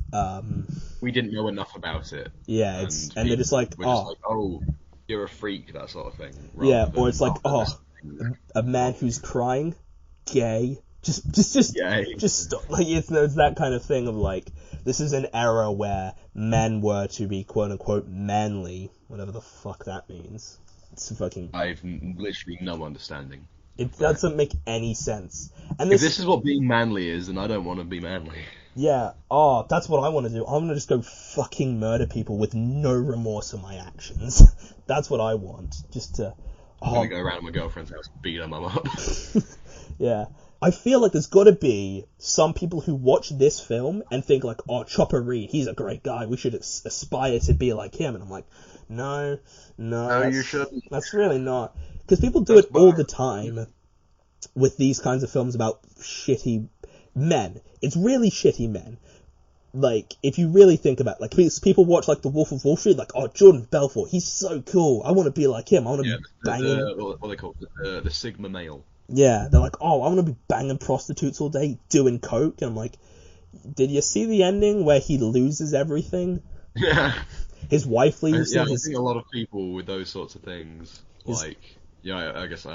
we didn't know enough about it. Yeah, and they're just like, oh, you're a freak, that sort of thing. Yeah, or it's like, a man who's crying, gay. Just gay. Just stop. Like, it's that kind of thing of, like, this is an era where men were to be quote-unquote manly, whatever the fuck that means. It's fucking... I've literally no understanding. It doesn't make any sense. And if this is what being manly is, then I don't want to be manly. Yeah, that's what I want to do. I want to just go fucking murder people with no remorse for my actions. That's what I want. Just to... I'm gonna go around to my girlfriend's house and beat her mum up. Yeah. I feel like there's gotta be some people who watch this film and think like, oh, Chopper Reed, he's a great guy, we should aspire to be like him. And I'm like, no, you shouldn't. That's really not. Because people do it all the time with these kinds of films about shitty men. It's really shitty men. Like, if you really think about it, like, people watch, like, The Wolf of Wall Street, like, oh, Jordan Belfort, he's so cool, I want to be like him, I want to be banging... what they call it, the Sigma male. Yeah, they're like, oh, I want to be banging prostitutes all day, doing coke, and I'm like, did you see the ending where he loses everything? Yeah. His wife leaves him. I think a lot of people with those sorts of things, like... Yeah, I guess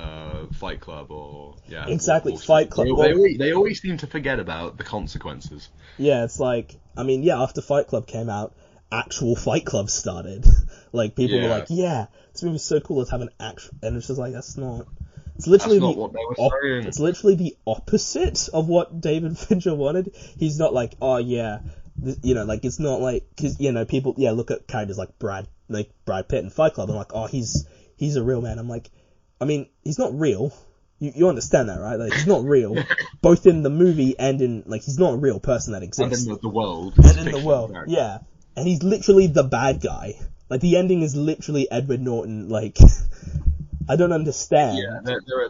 Fight Club or exactly Fight Club. They always seem to forget about the consequences. Yeah, it's like after Fight Club came out, actual Fight Club started. Like people were like, yeah, this movie's so cool. Let's have an actual, and it's just like that's not. It's literally what they were saying. It's literally the opposite of what David Fincher wanted. He's not like, oh yeah, like it's not like because people look at characters like Brad Pitt in Fight Club and like, oh he's a real man. I'm like. I mean, he's not real. You understand that, right? Like, he's not real, both in the movie and in, like, he's not a real person that exists. And in the world. And in the world, yeah. And he's literally the bad guy. Like, the ending is literally Edward Norton, like, I don't understand. Yeah,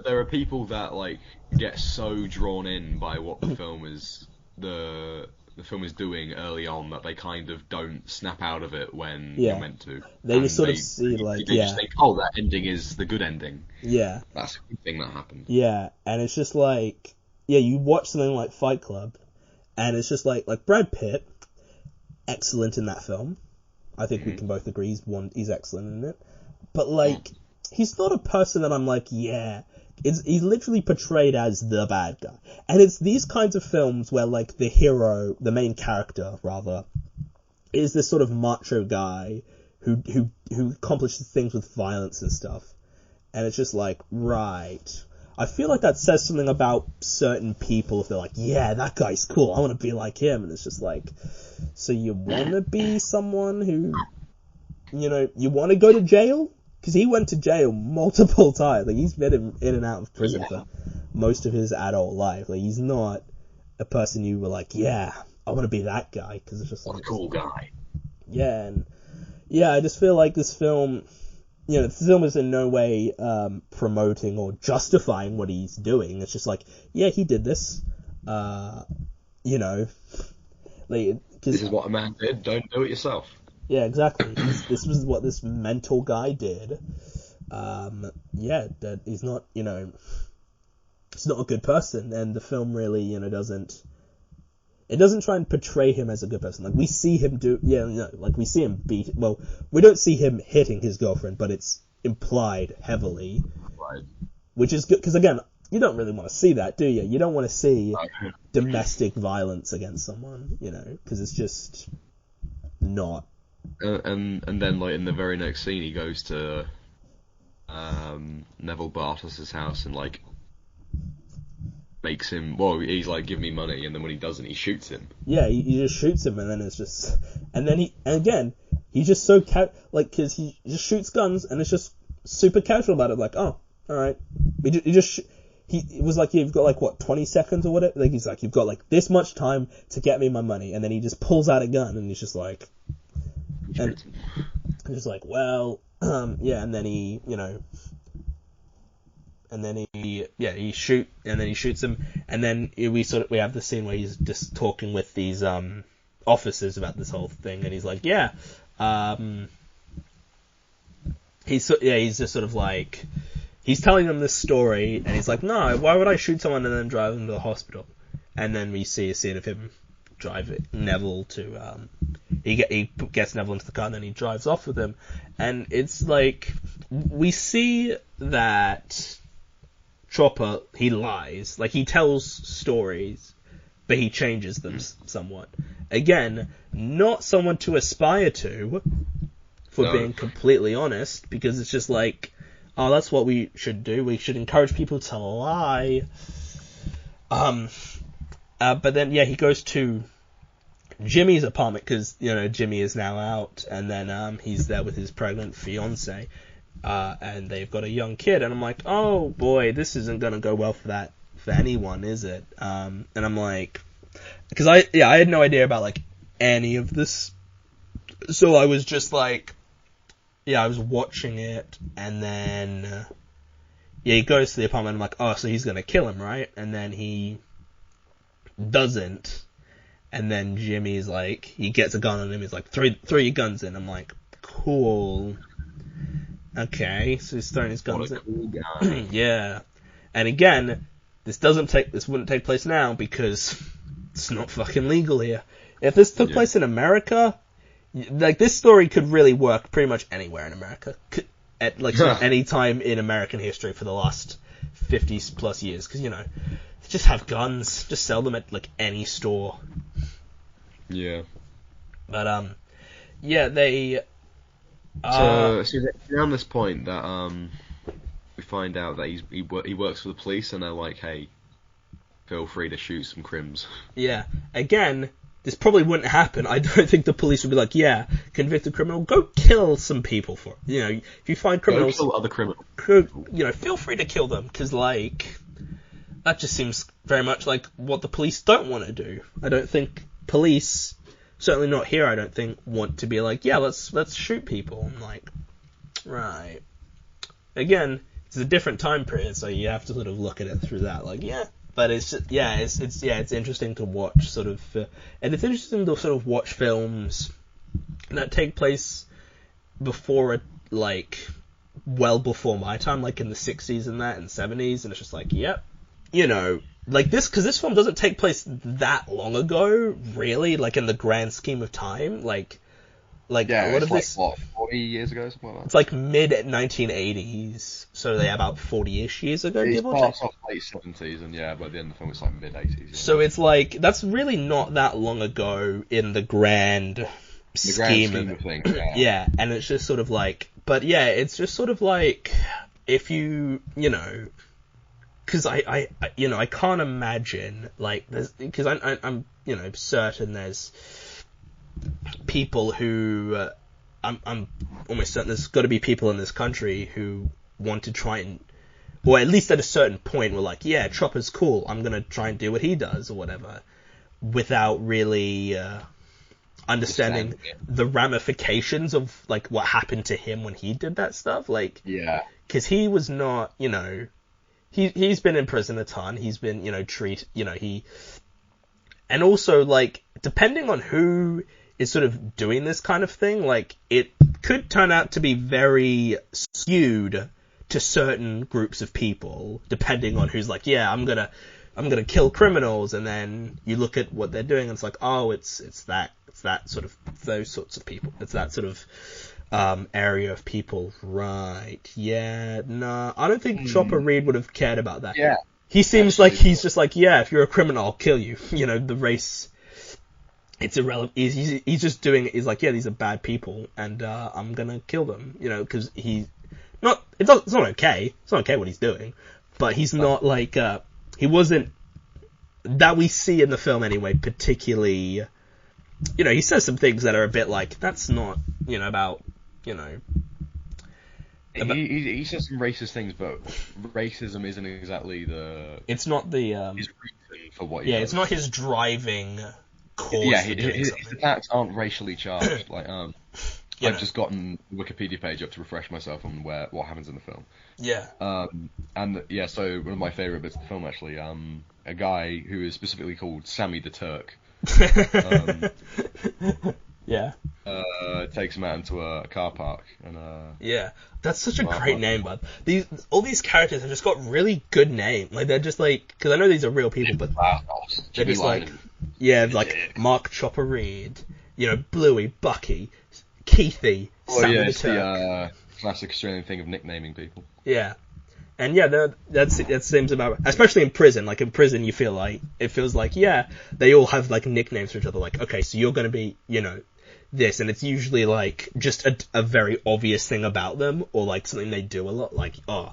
there are people that, like, get so drawn in by what the film is, the film is doing early on that they kind of don't snap out of it when you're meant to. They just sort of see like they just think, oh, that ending is the good ending. Yeah. That's the good thing that happened. Yeah, and it's just like you watch something like Fight Club and it's just like Brad Pitt, excellent in that film. I think we can both agree he's excellent in it. But like he's not a person that I'm like, yeah. He's literally portrayed as the bad guy. And it's these kinds of films where, like, the hero, the main character, rather, is this sort of macho guy who accomplishes things with violence and stuff. And it's just like, right. I feel like that says something about certain people if they're like, yeah, that guy's cool, I want to be like him. And it's just like, so you want to be someone who, you want to go to jail? Because he went to jail multiple times. Like, he's been in and out of prison for most of his adult life. Like, he's not a person you were like, yeah, I want to be that guy. Because it's just like... a cool guy. Yeah, and... Yeah, I just feel like this film... the film is in no way promoting or justifying what he's doing. It's just like, yeah, he did this. Like... This is what a man did. Don't do it yourself. Yeah, exactly. This was what this mental guy did. That he's not, he's not a good person, and the film really, doesn't try and portray him as a good person. Like, we see him we see him beat, well, we don't see him hitting his girlfriend, but it's implied heavily. Right. Which is good, because again, you don't really want to see that, do you? You don't want to see domestic violence against someone, because it's just not. And then, like, in the very next scene, he goes to Neville Bartos's house and, like, makes him, well, he's like, give me money, and then when he doesn't, he shoots him. Yeah, he just shoots him, and then it's just, and again, he's just so because he just shoots guns, and it's just super casual about it, like, oh, alright. It was like, you've got like, what, 20 seconds or whatever? Like, he's like, you've got like this much time to get me my money, and then he just pulls out a gun, and he's just like, and just like, well, yeah, and then he, and then he shoots him, and then we have the scene where he's just talking with these officers about this whole thing, and he's like, he's just sort of like, he's telling them this story, and he's like, no, why would I shoot someone and then drive them to the hospital? And then we see a scene of him driving Neville to, he gets Neville into the car, and then he drives off with him, and it's like, we see that Chopper, he lies, like, he tells stories, but he changes them somewhat. Again, not someone to aspire to, for being completely honest, because it's just like, oh, that's what we should do, we should encourage people to lie. But then, he goes to Jimmy's apartment, because, Jimmy is now out, and then he's there with his pregnant fiancée. And they've got a young kid, and I'm like, oh boy, this isn't gonna go well for anyone, is it? And I'm like, because I had no idea about like any of this, so I was just like, I was watching it, and then he goes to the apartment, and I'm like, oh, so he's gonna kill him, right? And then he doesn't, and then Jimmy's like, he gets a gun on him, he's like, throw your guns in. I'm like, cool. Okay, so he's throwing his guns in. What a cool guy. Yeah. And again, this wouldn't take place now because it's not fucking legal here. If this took place in America, like, this story could really work pretty much anywhere in America. At like sort of any time in American history for the last 50 plus years, because just have guns, just sell them at like any store. Yeah. But they. So around this point that we find out that he works for the police, and they're like, hey, feel free to shoot some crims. Yeah. Again, this probably wouldn't happen. I don't think the police would be like, yeah, convicted criminal, go kill some people for it. If you find criminals, go kill other criminals. Feel free to kill them, because like, that just seems very much like what the police don't want to do. I don't think police, certainly not here, I don't think, want to be like, yeah, let's shoot people. I'm like, right. Again, it's a different time period, so you have to sort of look at it through that, like, yeah. But it's just, it's interesting to watch, sort of, and it's interesting to sort of watch films that take place before, like, well before my time, like in the 60s and that, and 70s, and it's just like, yep. Like this, because this film doesn't take place that long ago, really, like in the grand scheme of time, like yeah, a lot of this, like, what, 40 years ago, something like that? It's like mid 1980s, so they're about 40-ish years ago. It starts off late 70s, and by the end of the film it's like mid 80s. So it's like, that's really not that long ago in the grand scheme of things. Yeah, and it's just sort of like, but yeah, it's just sort of like, if you because I can't imagine, like, because I'm certain there's people who, I'm almost certain there's got to be people in this country who want to try and, or at least at a certain point were like, yeah, Chopper's cool, I'm gonna try and do what he does or whatever, without really understanding the ramifications of like what happened to him when he did that stuff, like, because he was not, He's been in prison a ton. He's been, and also, like, depending on who is sort of doing this kind of thing, like, it could turn out to be very skewed to certain groups of people, depending on who's like, yeah, I'm gonna kill criminals, and then you look at what they're doing, and it's like, oh, it's that sort of, those sorts of people. It's that sort of area of people, right? Yeah, nah, I don't think Chopper Reed would have cared about that. Yeah, he seems like he's just like, yeah, if you're a criminal, I'll kill you. The race, it's irrelevant. He's just doing it. He's like, yeah, these are bad people, and I'm gonna kill them. Because it's not okay. It's not okay what he's doing, but he's not like he wasn't that we see in the film anyway, particularly, you know, he says some things that are a bit like, that's not, you know, about, you know... He says some racist things, but racism isn't exactly It's not the... his reason for what he does. It's not his driving cause for doing his something. attacks aren't racially charged. Like, I've know. just gotten the Wikipedia page up to refresh myself on what happens in the film. Yeah. And yeah, so one of my favourite bits of the film, actually, a guy who is specifically called Sammy the Turk, Yeah. takes him out into a car park, and Yeah, that's such a great name, bud. All these characters have just got really good names. Like, they're just like, because I know these are real people, but they're just like, yeah, like Mark Chopper Reed, you know, Bluey, Bucky, Keithy, Sammy the it's Turk. the classic Australian thing of nicknaming people. Yeah. And yeah, that seems about, especially in prison. Like, in prison, you feel like, it feels like, yeah, they all have like nicknames for each other. Like, okay, so you're gonna be, you know, this, and it's usually like just a very obvious thing about them, or like something they do a lot. Like, oh,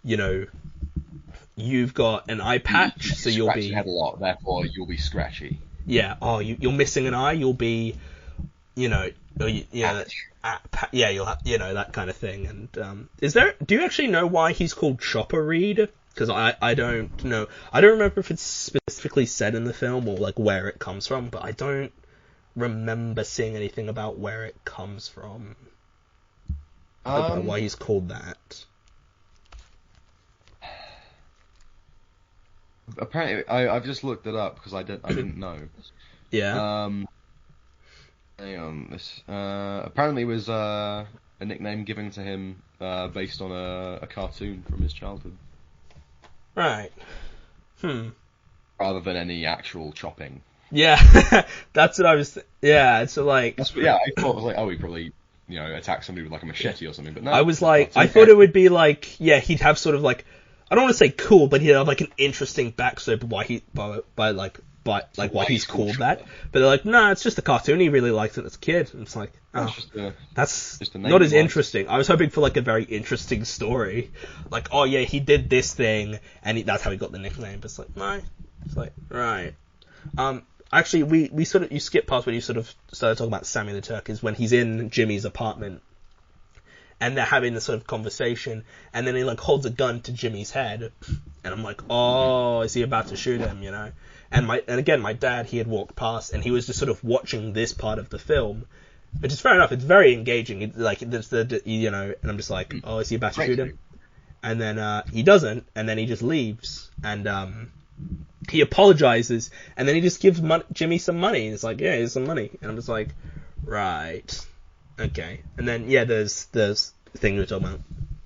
you know, you've got an eye patch, so you'll be. Scratch your head a lot, therefore you'll be scratchy. Yeah. Oh, you're missing an eye. You'll be, you know, yeah, you'll have, you know, that kind of thing. And do you actually know why he's called Chopper Reed? Because I don't know. I don't remember if it's specifically said in the film or like where it comes from, but I don't remember seeing anything about where it comes from. About why he's called that. Apparently, I've just looked it up because I didn't know. Yeah. Hang on, this apparently was a nickname given to him based on a cartoon from his childhood. Right. Rather than any actual chopping. Yeah, that's what I was. Yeah, it's like. I thought it was like, oh, he probably, you know, attacked somebody with like a machete or something. But no, I was like, I thought it would be like, yeah, he'd have sort of like, I don't want to say cool, but he'd have like an interesting backstory of why he's called that. But they're like, no, it's just a cartoon. He really liked it as a kid. And it's like, oh, that's just not as interesting. I was hoping for like a very interesting story, like, oh yeah, he did this thing, and that's how he got the nickname. But it's like, no, it's like, right. Actually, we sort of, you skip past when you sort of started talking about Sammy the Turk, is when he's in Jimmy's apartment, and they're having this sort of conversation, and then he like holds a gun to Jimmy's head, and I'm like, oh, is he about to shoot him, you know? And again, my dad, he had walked past, and he was just sort of watching this part of the film, which is fair enough. It's very engaging. It's like, there's you know, and I'm just like, oh, is he about to shoot him? And then he doesn't, and then he just leaves, and he apologizes, and then he just gives Jimmy some money. It's like, yeah, here's some money. And I'm just like, right, okay. And then, yeah, there's the thing we were talking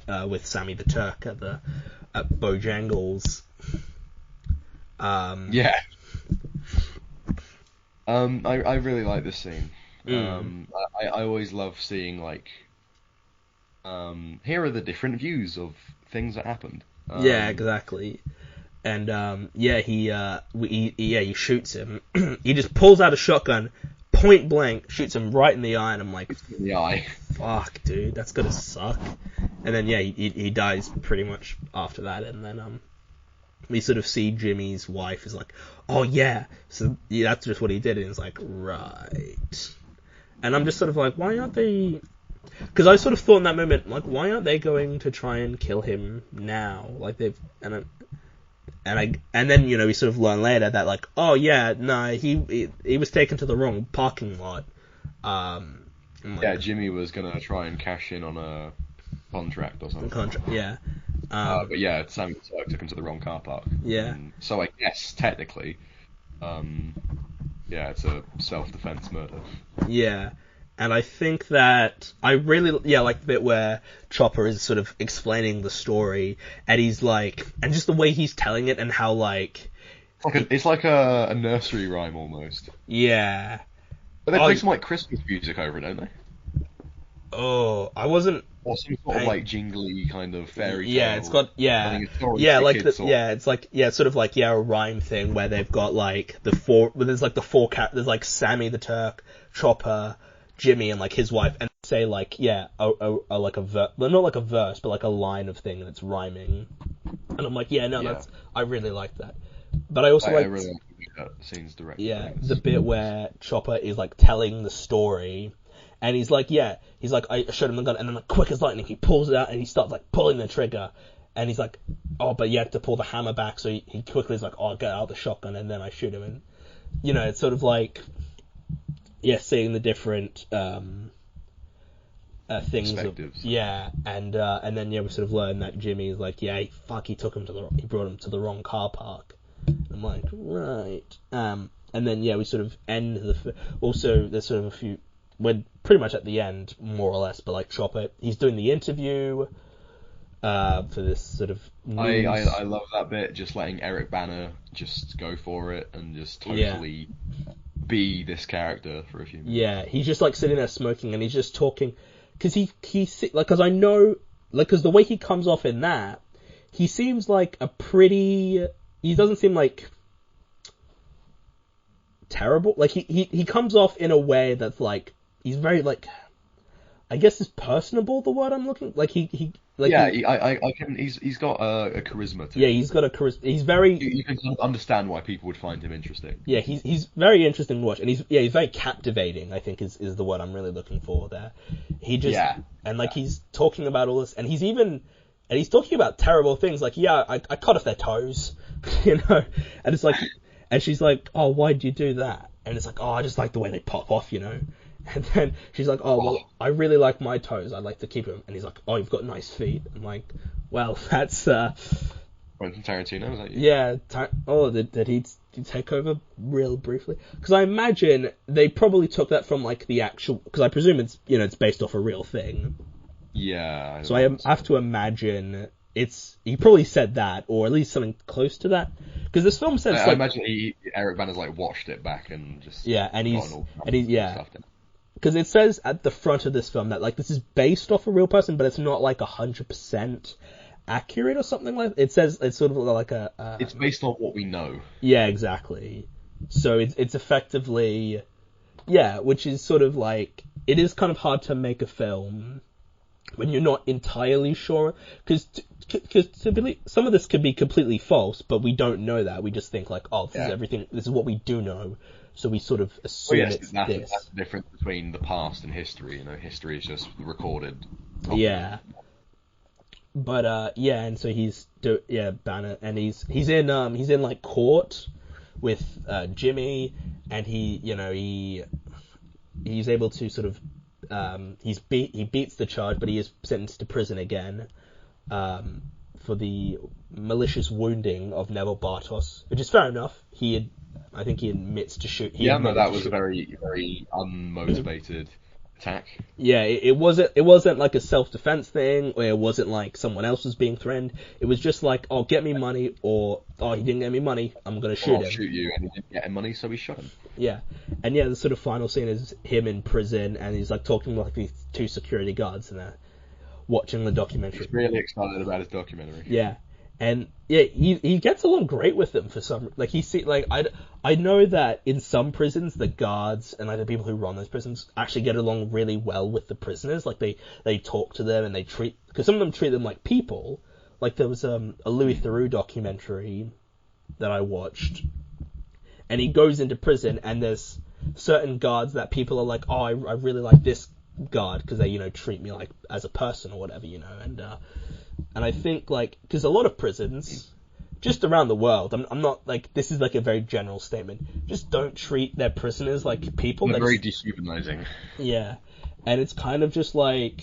about with Sammy the Turk at Bojangles. Yeah. I really like this scene. I always love seeing, like, here are the different views of things that happened. Yeah, exactly. And he shoots him. He just pulls out a shotgun, point blank, shoots him right in the eye, and I'm like, in the eye. Fuck, dude, that's gonna suck. And then he dies pretty much after that, and then we sort of see Jimmy's wife is like, oh yeah, so yeah, that's just what he did, and it's like, right. And I'm just sort of like, why aren't they? Because I sort of thought in that moment, like, why aren't they going to try and kill him now? Like they've and then, you know, we sort of learn later that, like, oh yeah, no, he was taken to the wrong parking lot. Yeah, Jimmy was gonna try and cash in on a contract or something. Yeah. But yeah, Sammy took him to the wrong car park. Yeah. So I guess technically, yeah, it's a self-defense murder. Yeah. And I think that I really, like the bit where Chopper is sort of explaining the story, and he's like, and just the way he's telling it, and how like, it's like a nursery rhyme almost. Yeah. But they play some like Christmas music over it, don't they? Oh, I wasn't. Or some sort of like jingly kind of fairy tale. Yeah, it's got it's sort of like a rhyme thing where they've got like there's four characters, there's like Sammy the Turk, Chopper, Jimmy, and like his wife, and say like like a not like a verse, but like a line of thing, and it's rhyming. And I'm like, I really like that. But I also I like really like that scene's directed. yeah, the bit where Chopper is like telling the story, and he's like, I showed him the gun, and then like quick as lightning, he pulls it out and he starts like pulling the trigger, and he's like, oh, but you have to pull the hammer back, so he quickly is like, oh, I'll get out the shotgun and then I shoot him, and it's sort of like, yeah, seeing the different things of, yeah, and then we sort of learn that Jimmy is like, yeah, he took him he brought him to the wrong car park. I'm like, right. And then, we sort of end also, there's sort of a few, we're pretty much at the end, more or less, but like Chopper, he's doing the interview for this sort of news. I love that bit, just letting Eric Bana just go for it and just totally be this character for a few minutes. Yeah, he's just like sitting there smoking and he's just talking, because because I know, like, because the way he comes off in that, he seems like he doesn't seem like terrible. Like he comes off in a way that's like he's very like, I guess is personable the word I'm looking like he's got a charisma to him. Yeah, he's got a charisma. He's very you can understand why people would find him interesting. Yeah, he's very interesting to watch, and he's very captivating, I think is the word I'm really looking for there. He's talking about all this, and he's talking about terrible things like, I cut off their toes. And it's like, and she's like, oh, why'd you do that? And it's like, oh, I just like the way they pop off, And then she's like, oh, well, I really like my toes. I'd like to keep them. And he's like, oh, you've got nice feet. I'm like, well, that's, Quentin Tarantino, was that you? Yeah, did he take over real briefly? Because I imagine they probably took that from, like, the actual, because I presume it's, it's based off a real thing. Yeah. So I have to imagine he probably said that, or at least something close to that, because this film says. I imagine Eric Bana's like watched it back and just because it says at the front of this film that like this is based off a real person, but it's not like 100% accurate or something like. It says it's sort of like it's based on what we know. Yeah, exactly. So it's effectively, which is sort of like it is kind of hard to make a film when you're not entirely sure, because some of this could be completely false, but we don't know that. We just think like, oh, this is everything. This is what we do know, so we sort of assume it's this. That's the difference between the past and history. History is just recorded. Yeah. But and so Bana, and he's in like court with Jimmy, and he's able to sort of. He beats the charge, but he is sentenced to prison again for the malicious wounding of Neville Bartos, which is fair enough. I think he admits to shoot. That was a very, very unmotivated attack. Yeah, it wasn't like a self-defense thing, or it wasn't like someone else was being threatened. It was just like, oh, get me money, or oh, he didn't get me money, I'm gonna shoot him. I'll shoot you, and he didn't get him money, so he shot him. Yeah, and the sort of final scene is him in prison, and he's like talking to like these two security guards, and they're watching the documentary. He's really excited about his documentary. Yeah, and he gets along great with them for some. Like I know that in some prisons the guards and like the people who run those prisons actually get along really well with the prisoners. Like they talk to them and they because some of them treat them like people. Like there was a Louis Theroux documentary that I watched. And he goes into prison, and there's certain guards that people are like, oh, I really like this guard because they, treat me like as a person or whatever, and I think like because a lot of prisons, just around the world, I'm not like this is like a very general statement, just don't treat their prisoners like people. They're very dehumanizing. Yeah, and it's kind of just like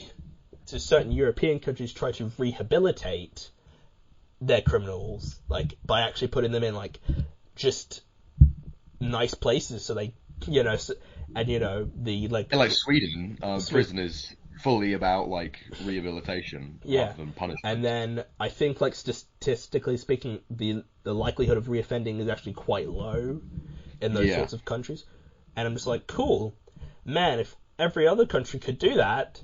to certain European countries try to rehabilitate their criminals, like by actually putting them in like just nice places, so they, the like Sweden, prison is fully about like rehabilitation rather than punishment. And then I think like statistically speaking, the likelihood of reoffending is actually quite low in those sorts of countries. And I'm just like, cool, man. If every other country could do that,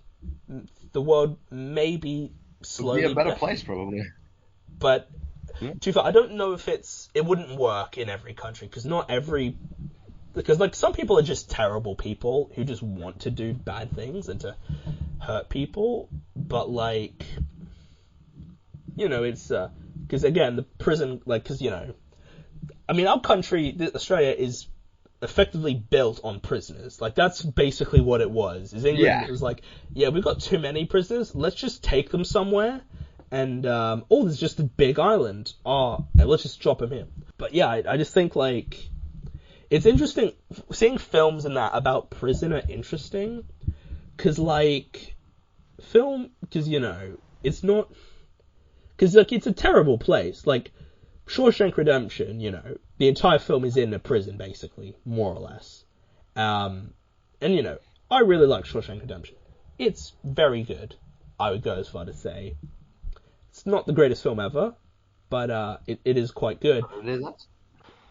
the world may be slowly be a better place, probably. But to be fair, I don't know if it wouldn't work in every country, because like some people are just terrible people who just want to do bad things and to hurt people, but like, it's, because again, the prison, like, because, I mean, our country, Australia, is effectively built on prisoners. Like, that's basically what it was. Is England, Yeah. It was like, yeah, we've got too many prisoners, let's just take them somewhere, and, there's just a big island. Let's just drop them here. But yeah, I just think, like, it's interesting, seeing films and that about prison are interesting, because, like, because, you know, it's not, because, like, it's a terrible place. Like, Shawshank Redemption, you know, the entire film is in a prison, basically, more or less. And, you know, I really like Shawshank Redemption. It's very good, I would go as far to say. It's not the greatest film ever, but it is quite good.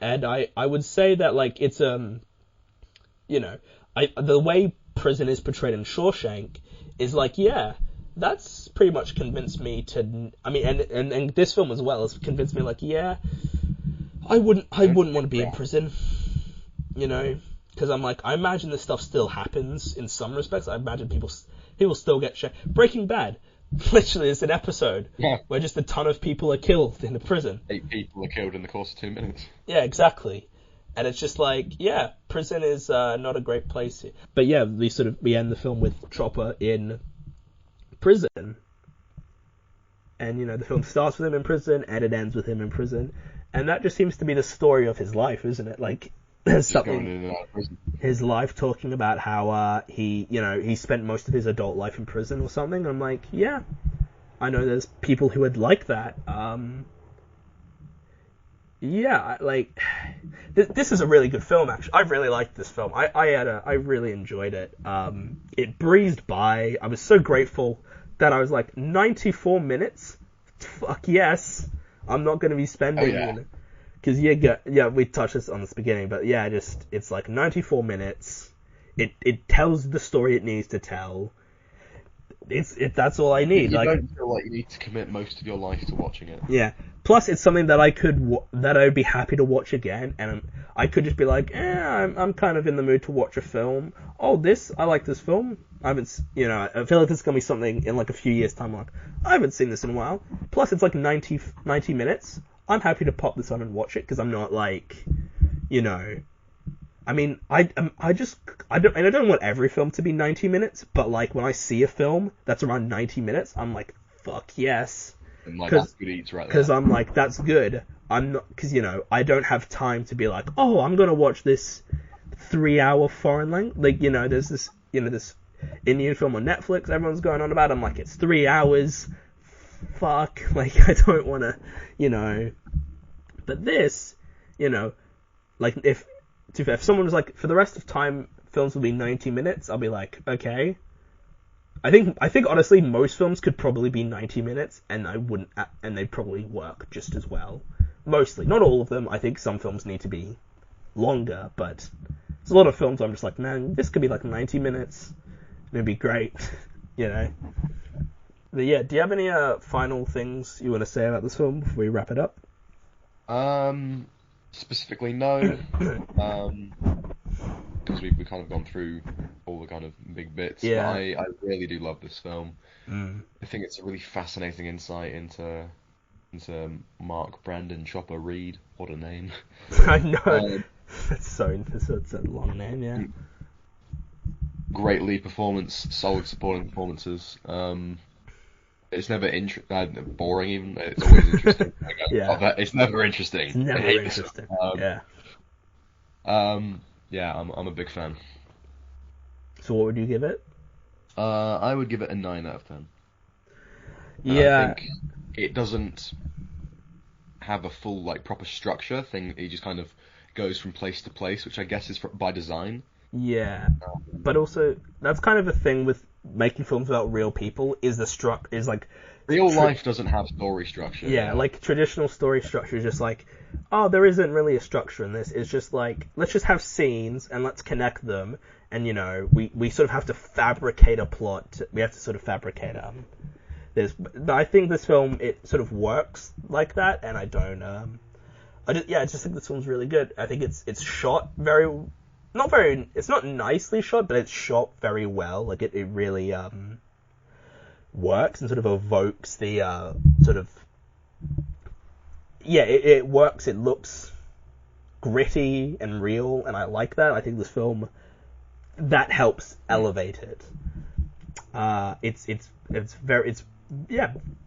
And I would say that, like, it's, you know, the way prison is portrayed in Shawshank is like, yeah, that's pretty much convinced me to, I mean, and this film as well has convinced me, like, yeah, I wouldn't want to be in prison, you know, because I'm like, I imagine this stuff still happens in some respects. I imagine people still get Breaking Bad, literally, it's an episode where just a ton of people are killed in the prison. 8 people are killed in the course of 2 minutes. Yeah, exactly. And it's just like, yeah, prison is not a great place. But yeah, we end the film with Chopper in prison. And, you know, the film starts with him in prison, and it ends with him in prison. And that just seems to be the story of his life, isn't it? Like, there's something, his life talking about how he spent most of his adult life in prison or something. I'm like, yeah, I know there's people who would like that. Yeah, like, this is a really good film, actually. I really liked this film. I really enjoyed it. It breezed by. I was so grateful that I was like, 94 minutes? Fuck yes. I'm not going to be spending, because we touched this on this beginning, but yeah, it's like 94 minutes. It tells the story it needs to tell. That's all I need. You don't feel like you need to commit most of your life to watching it. Yeah. Plus, it's something that that I'd be happy to watch again, and I could just be like, I'm kind of in the mood to watch a film. Oh, I like this film. I feel like this is gonna be something in like a few years' time. Like, I haven't seen this in a while. Plus, it's like 90 minutes. I'm happy to pop this on and watch it, because I'm not like, you know, I mean, I don't want every film to be 90 minutes, but like when I see a film that's around 90 minutes, I'm like, fuck yes. And like, that's good eats right there. Because I'm like, that's good. I'm not, because, you know, I don't have time to be like, oh, I'm gonna watch this 3-hour foreign language. Like, you know, there's this, you know, this Indian film on Netflix everyone's going on about. I'm like, it's 3 hours. Fuck. Like, I don't want to, you know. But this, you know, like, if someone was like, for the rest of time, films will be 90 minutes, I'll be like, okay. I think honestly, most films could probably be 90 minutes, and they'd probably work just as well. Mostly. Not all of them. I think some films need to be longer, but there's a lot of films I'm just like, man, this could be like 90 minutes. It'd be great, you know. But yeah, do you have any final things you want to say about this film before we wrap it up? Specifically, no. Because we've kind of gone through all the kind of big bits. Yeah. But I really do love this film. Mm. I think it's a really fascinating insight into Mark Brandon Chopper Reed. What a name. I know. It's a long name, yeah. Great lead performance, solid supporting performances. It's never boring even. It's always interesting. It's never interesting. It's never interesting. I'm a big fan. So what would you give it? I would give it a 9 out of 10. Yeah. I think it doesn't have a full, like, proper structure thing. It just kind of goes from place to place, which I guess is by design. Yeah. But also, that's kind of a thing with making films about real people, is like... Real life doesn't have story structure. Yeah, like, traditional story structure is just like, oh, there isn't really a structure in this. It's just like, let's just have scenes, and let's connect them, and, you know, we sort of have to fabricate a plot. We have to sort of fabricate this. But I think this film, it sort of works like that, and I don't... I just think this film's really good. I think it's shot it's not nicely shot, but it's shot very well. Like, it really works and sort of evokes the sort of... Yeah, it works. It looks gritty and real, and I like that. I think this film, that helps elevate it. The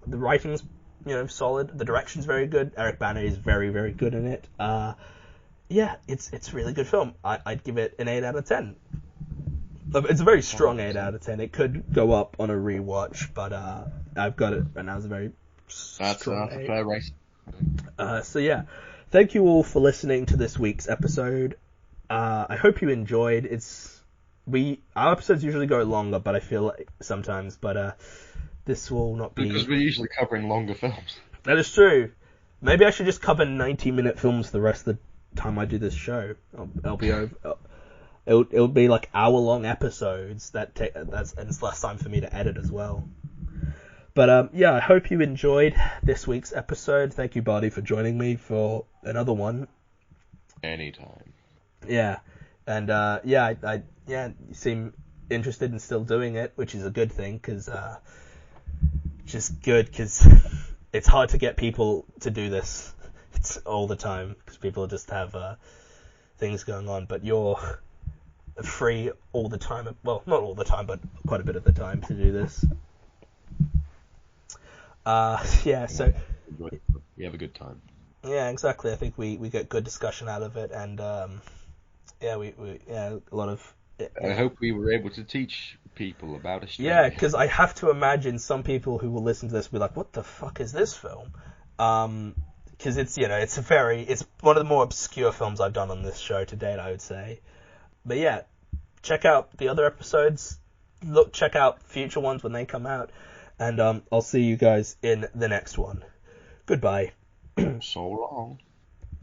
writing's, solid. The direction's very good. Eric Bana is very, very good in it. It's a really good film. I'd give it an 8 out of 10. It's a very strong 8 out of 10. It could go up on a rewatch, but I've got it right now as a very strong 8. That's a fair race. Thank you all for listening to this week's episode. I hope you enjoyed. Our episodes usually go longer, but I feel like sometimes, this will not be... Because we're usually covering longer films. That is true. Maybe I should just cover 90-minute films the rest of the time I do this show. I'll be over. It'll be like hour-long episodes and it's less time for me to edit as well. But I hope you enjoyed this week's episode. Thank you, Bardi, for joining me for another one. Anytime. Yeah, and you seem interested in still doing it, which is a good thing, because it's hard to get people to do this all the time, because people just have things going on, but you're free all the time. Well, not all the time, but quite a bit of the time to do this. So... You have a good time. Yeah, exactly. I think we get good discussion out of it, and a lot of... I hope we were able to teach people about Australia. Yeah, because I have to imagine some people who will listen to this will be like, what the fuck is this film? Because it's one of the more obscure films I've done on this show to date, I would say. But yeah, check out the other episodes. Check out future ones when they come out. And I'll see you guys in the next one. Goodbye. So long.